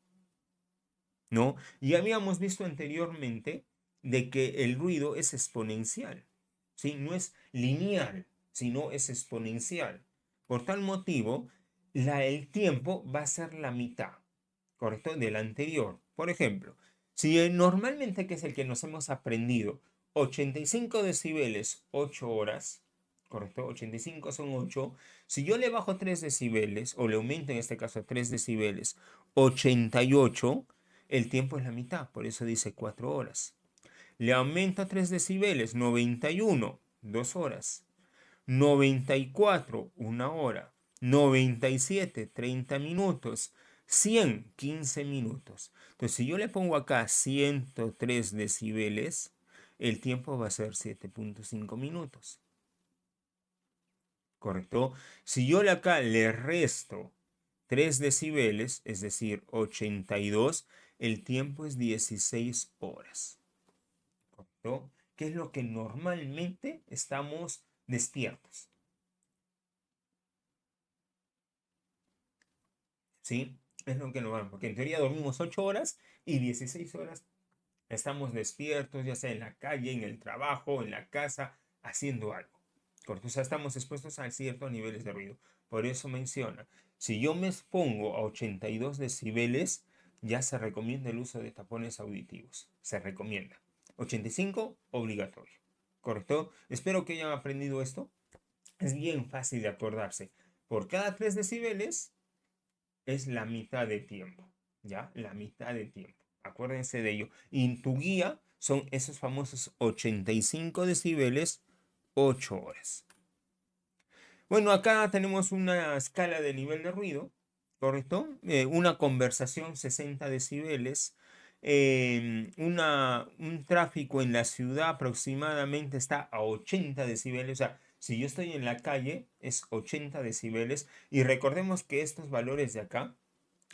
¿no? Y habíamos visto anteriormente de que el ruido es exponencial, ¿sí? No es lineal, sino es exponencial. Por tal motivo, el tiempo va a ser la mitad, ¿correcto? Del anterior. Por ejemplo, si normalmente, que es el que nos hemos aprendido, 85 decibeles, 8 horas, ¿correcto? 85 son 8. Si yo le bajo 3 decibeles, o le aumento en este caso 3 decibeles, 88, el tiempo es la mitad, por eso dice 4 horas. Le aumento 3 decibeles, 91, 2 horas. 94, 1 hora. 97, 30 minutos. 100, 15 minutos. Entonces, si yo le pongo acá 103 decibeles, el tiempo va a ser 7.5 minutos. ¿Correcto? Si yo acá le resto 3 decibeles, es decir, 82, el tiempo es 16 horas. ¿Correcto? ¿Qué es lo que normalmente estamos despiertos? ¿Sí? Es lo que normal, porque en teoría dormimos 8 horas y 16 horas estamos despiertos, ya sea en la calle, en el trabajo, en la casa, haciendo algo. Correcto, o sea, estamos expuestos a ciertos niveles de ruido. Por eso menciona, si yo me expongo a 82 decibeles, ya se recomienda el uso de tapones auditivos. Se recomienda. 85, obligatorio. ¿Correcto? Espero que hayan aprendido esto. Es bien fácil de acordarse. Por cada 3 decibeles es la mitad de tiempo. ¿Ya? La mitad de tiempo. Acuérdense de ello. Y en tu guía son esos famosos 85 decibeles, 8 horas. Bueno, acá tenemos una escala de nivel de ruido, ¿correcto? Una conversación 60 decibeles. Un tráfico en la ciudad aproximadamente está a 80 decibeles. O sea, si yo estoy en la calle es 80 decibeles. Y recordemos que estos valores de acá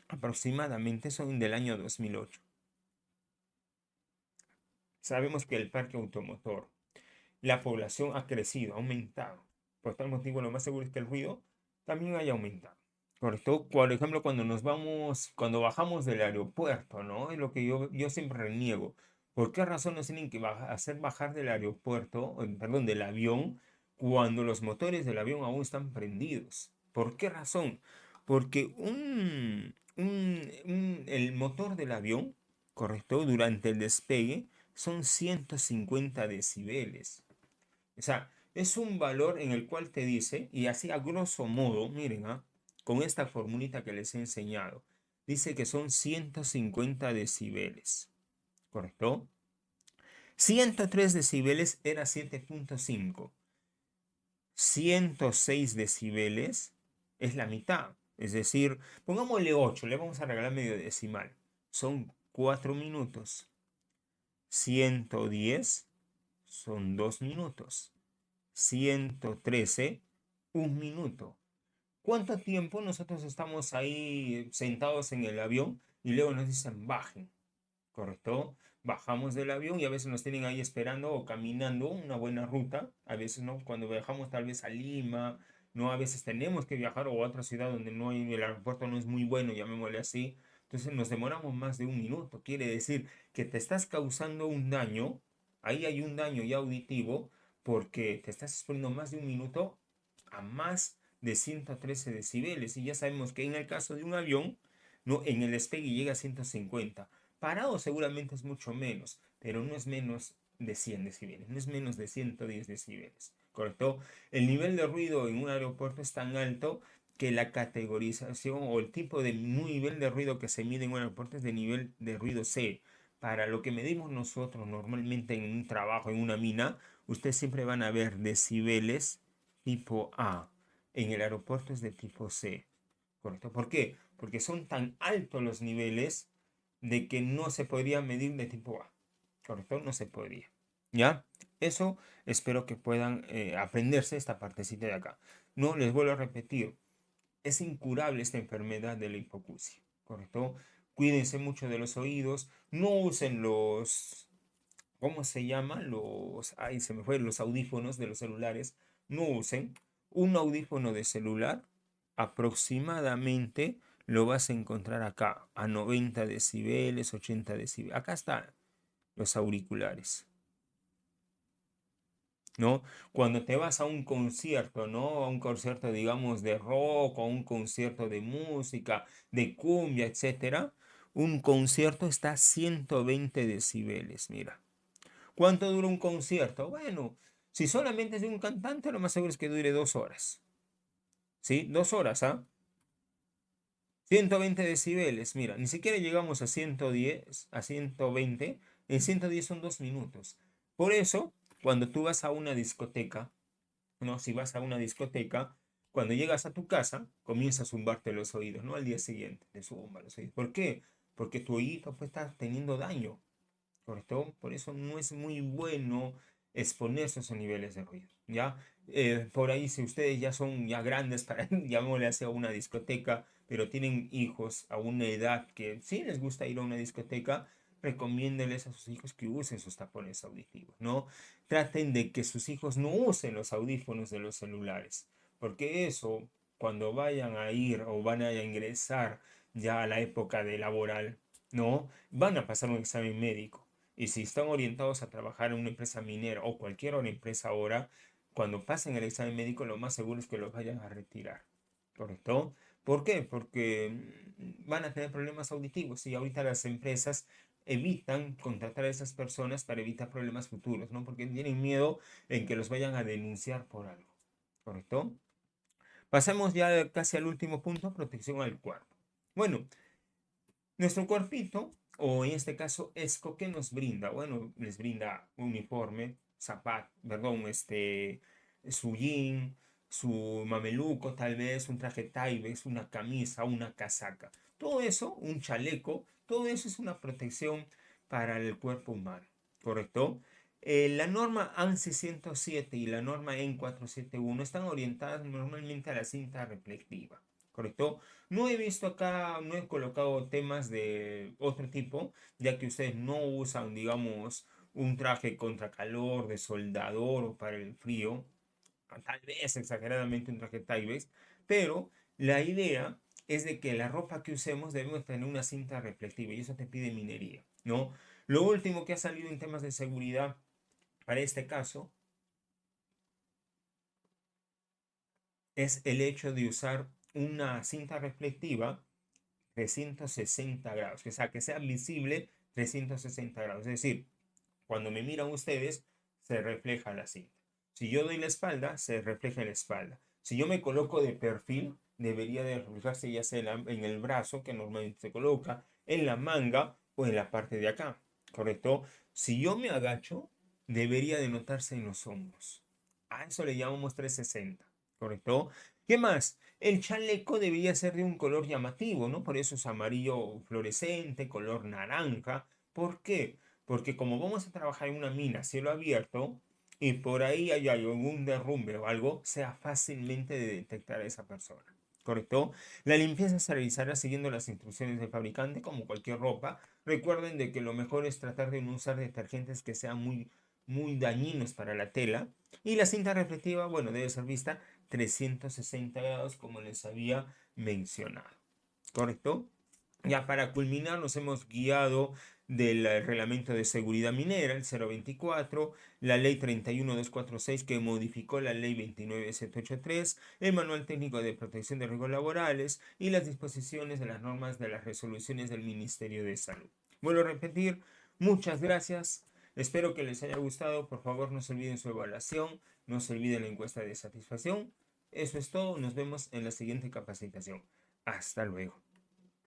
aproximadamente son del año 2008. Sabemos que el parque automotor, la población ha crecido, ha aumentado. Por tal motivo, lo más seguro es que el ruido también haya aumentado. Correcto. Por ejemplo, cuando bajamos del aeropuerto, ¿no? Es lo que yo siempre reniego. ¿Por qué razón nos tienen que hacer bajar del aeropuerto, perdón, del avión, cuando los motores del avión aún están prendidos? ¿Por qué razón? Porque el motor del avión, correcto, durante el despegue son 150 decibeles. O sea, es un valor en el cual te dice, y así a grosso modo, miren, con esta formulita que les he enseñado, dice que son 150 decibeles, ¿correcto? 103 decibeles era 7.5. 106 decibeles es la mitad. Es decir, pongámosle 8, le vamos a regalar medio decimal. Son 4 minutos. 110 son 2 minutos. 113, 1 minuto. ¿Cuánto tiempo nosotros estamos ahí sentados en el avión y luego nos dicen bajen? ¿Correcto? Bajamos del avión y a veces nos tienen ahí esperando o caminando una buena ruta. A veces no, cuando viajamos tal vez a Lima, no, a veces tenemos que viajar o a otra ciudad donde no hay, el aeropuerto no es muy bueno, llamémosle así. Entonces nos demoramos más de 1 minuto. Quiere decir que te estás causando un daño, ahí hay un daño ya auditivo, porque te estás exponiendo más de 1 minuto a más de 113 decibeles. Y ya sabemos que en el caso de un avión, no, en el despegue llega a 150. Parado seguramente es mucho menos, pero no es menos de 100 decibeles, no es menos de 110 decibeles, ¿correcto? El nivel de ruido en un aeropuerto es tan alto que la categorización o el tipo de nivel de ruido que se mide en un aeropuerto es de nivel de ruido C. Para lo que medimos nosotros normalmente en un trabajo, en una mina, ustedes siempre van a ver decibeles tipo A. En el aeropuerto es de tipo C, ¿correcto? ¿Por qué? Porque son tan altos los niveles de que no se podría medir de tipo A. ¿Correcto? No se podría. ¿Ya? Eso espero que puedan aprenderse esta partecita de acá. No les vuelvo a repetir. Es incurable esta enfermedad de la hipoacusia. ¿Correcto? Cuídense mucho de los oídos. No usen ¿cómo se llama? Ay, se me fue, los audífonos de los celulares. No usen un audífono de celular aproximadamente lo vas a encontrar acá, a 90 decibeles, 80 decibeles. Acá están los auriculares, ¿no? Cuando te vas a un concierto, ¿no? A un concierto, digamos, de rock, o a un concierto de música, de cumbia, etcétera, un concierto está a 120 decibeles, mira. ¿Cuánto dura un concierto? Bueno, Si solamente es de un cantante, lo más seguro es que dure 2 horas. ¿Sí? 2 horas, ¿ah? 120 decibeles, mira, ni siquiera llegamos a 110, a 120. En 110 son 2 minutos. Por eso, cuando tú vas a una discoteca, ¿no? Si vas a una discoteca, cuando llegas a tu casa, comienza a zumbarte los oídos, ¿no? Al día siguiente, te zumba los oídos. ¿Por qué? Porque tu oído pues, está teniendo daño, ¿correcto? Por eso no es muy bueno exponerse a esos niveles de ruido, ¿ya? Por ahí, si ustedes ya son ya grandes para, llamémosle así, a una discoteca, pero tienen hijos a una edad que sí les gusta ir a una discoteca, recomiéndenles a sus hijos que usen sus tapones auditivos, ¿no? Traten de que sus hijos no usen los audífonos de los celulares, porque eso, cuando vayan a ir o van a ingresar ya a la época de laboral, ¿no? Van a pasar un examen médico. Y si están orientados a trabajar en una empresa minera o cualquier otra empresa ahora, cuando pasen el examen médico, lo más seguro es que los vayan a retirar. ¿Correcto? ¿Por qué? Porque van a tener problemas auditivos y ahorita las empresas evitan contratar a esas personas para evitar problemas futuros, ¿no? Porque tienen miedo en que los vayan a denunciar por algo. ¿Correcto? Pasemos ya casi al último punto, protección al cuerpo. Bueno, nuestro cuerpito, o en este caso ESCO, ¿qué nos brinda? Bueno, les brinda uniforme, zapato, perdón, su jean, su mameluco, tal vez un traje Tyvek, una camisa, una casaca. Todo eso, un chaleco, todo eso es una protección para el cuerpo humano, ¿correcto? La norma ANSI 107 y la norma EN 471 están orientadas normalmente a la cinta reflectiva, ¿correcto? No he visto acá, no he colocado temas de otro tipo, ya que ustedes no usan, digamos, un traje contra calor, de soldador o para el frío, tal vez exageradamente un traje Tyvek, pero la idea es de que la ropa que usemos debemos tener una cinta reflectiva y eso te pide minería, ¿no? Lo último que ha salido en temas de seguridad para este caso es el hecho de usar una cinta reflectiva 360 grados, o sea, que sea visible 360 grados. Es decir, cuando me miran ustedes, se refleja la cinta. Si yo doy la espalda, se refleja en la espalda. Si yo me coloco de perfil, debería de reflejarse ya sea en el brazo, que normalmente se coloca, en la manga o en la parte de acá, ¿correcto? Si yo me agacho, debería de notarse en los hombros. A eso le llamamos 360, ¿correcto? ¿Qué más? El chaleco debería ser de un color llamativo, ¿no? Por eso es amarillo fluorescente, color naranja. ¿Por qué? Porque como vamos a trabajar en una mina a cielo abierto y por ahí hay algún derrumbe o algo, sea fácilmente de detectar a esa persona. ¿Correcto? La limpieza se realizará siguiendo las instrucciones del fabricante, como cualquier ropa. Recuerden de que lo mejor es tratar de no usar detergentes que sean muy dañinos para la tela. Y la cinta reflectiva, bueno, debe ser vista 360 grados, como les había mencionado. ¿Correcto? Ya para culminar, nos hemos guiado del reglamento de seguridad minera, el 024, la ley 31246 que modificó la ley 29783, el manual técnico de protección de riesgos laborales y las disposiciones de las normas de las resoluciones del Ministerio de Salud. Vuelvo a repetir, muchas gracias. Espero que les haya gustado. Por favor, no se olviden su evaluación, no se olviden la encuesta de satisfacción. Eso es todo. Nos vemos en la siguiente capacitación. Hasta luego.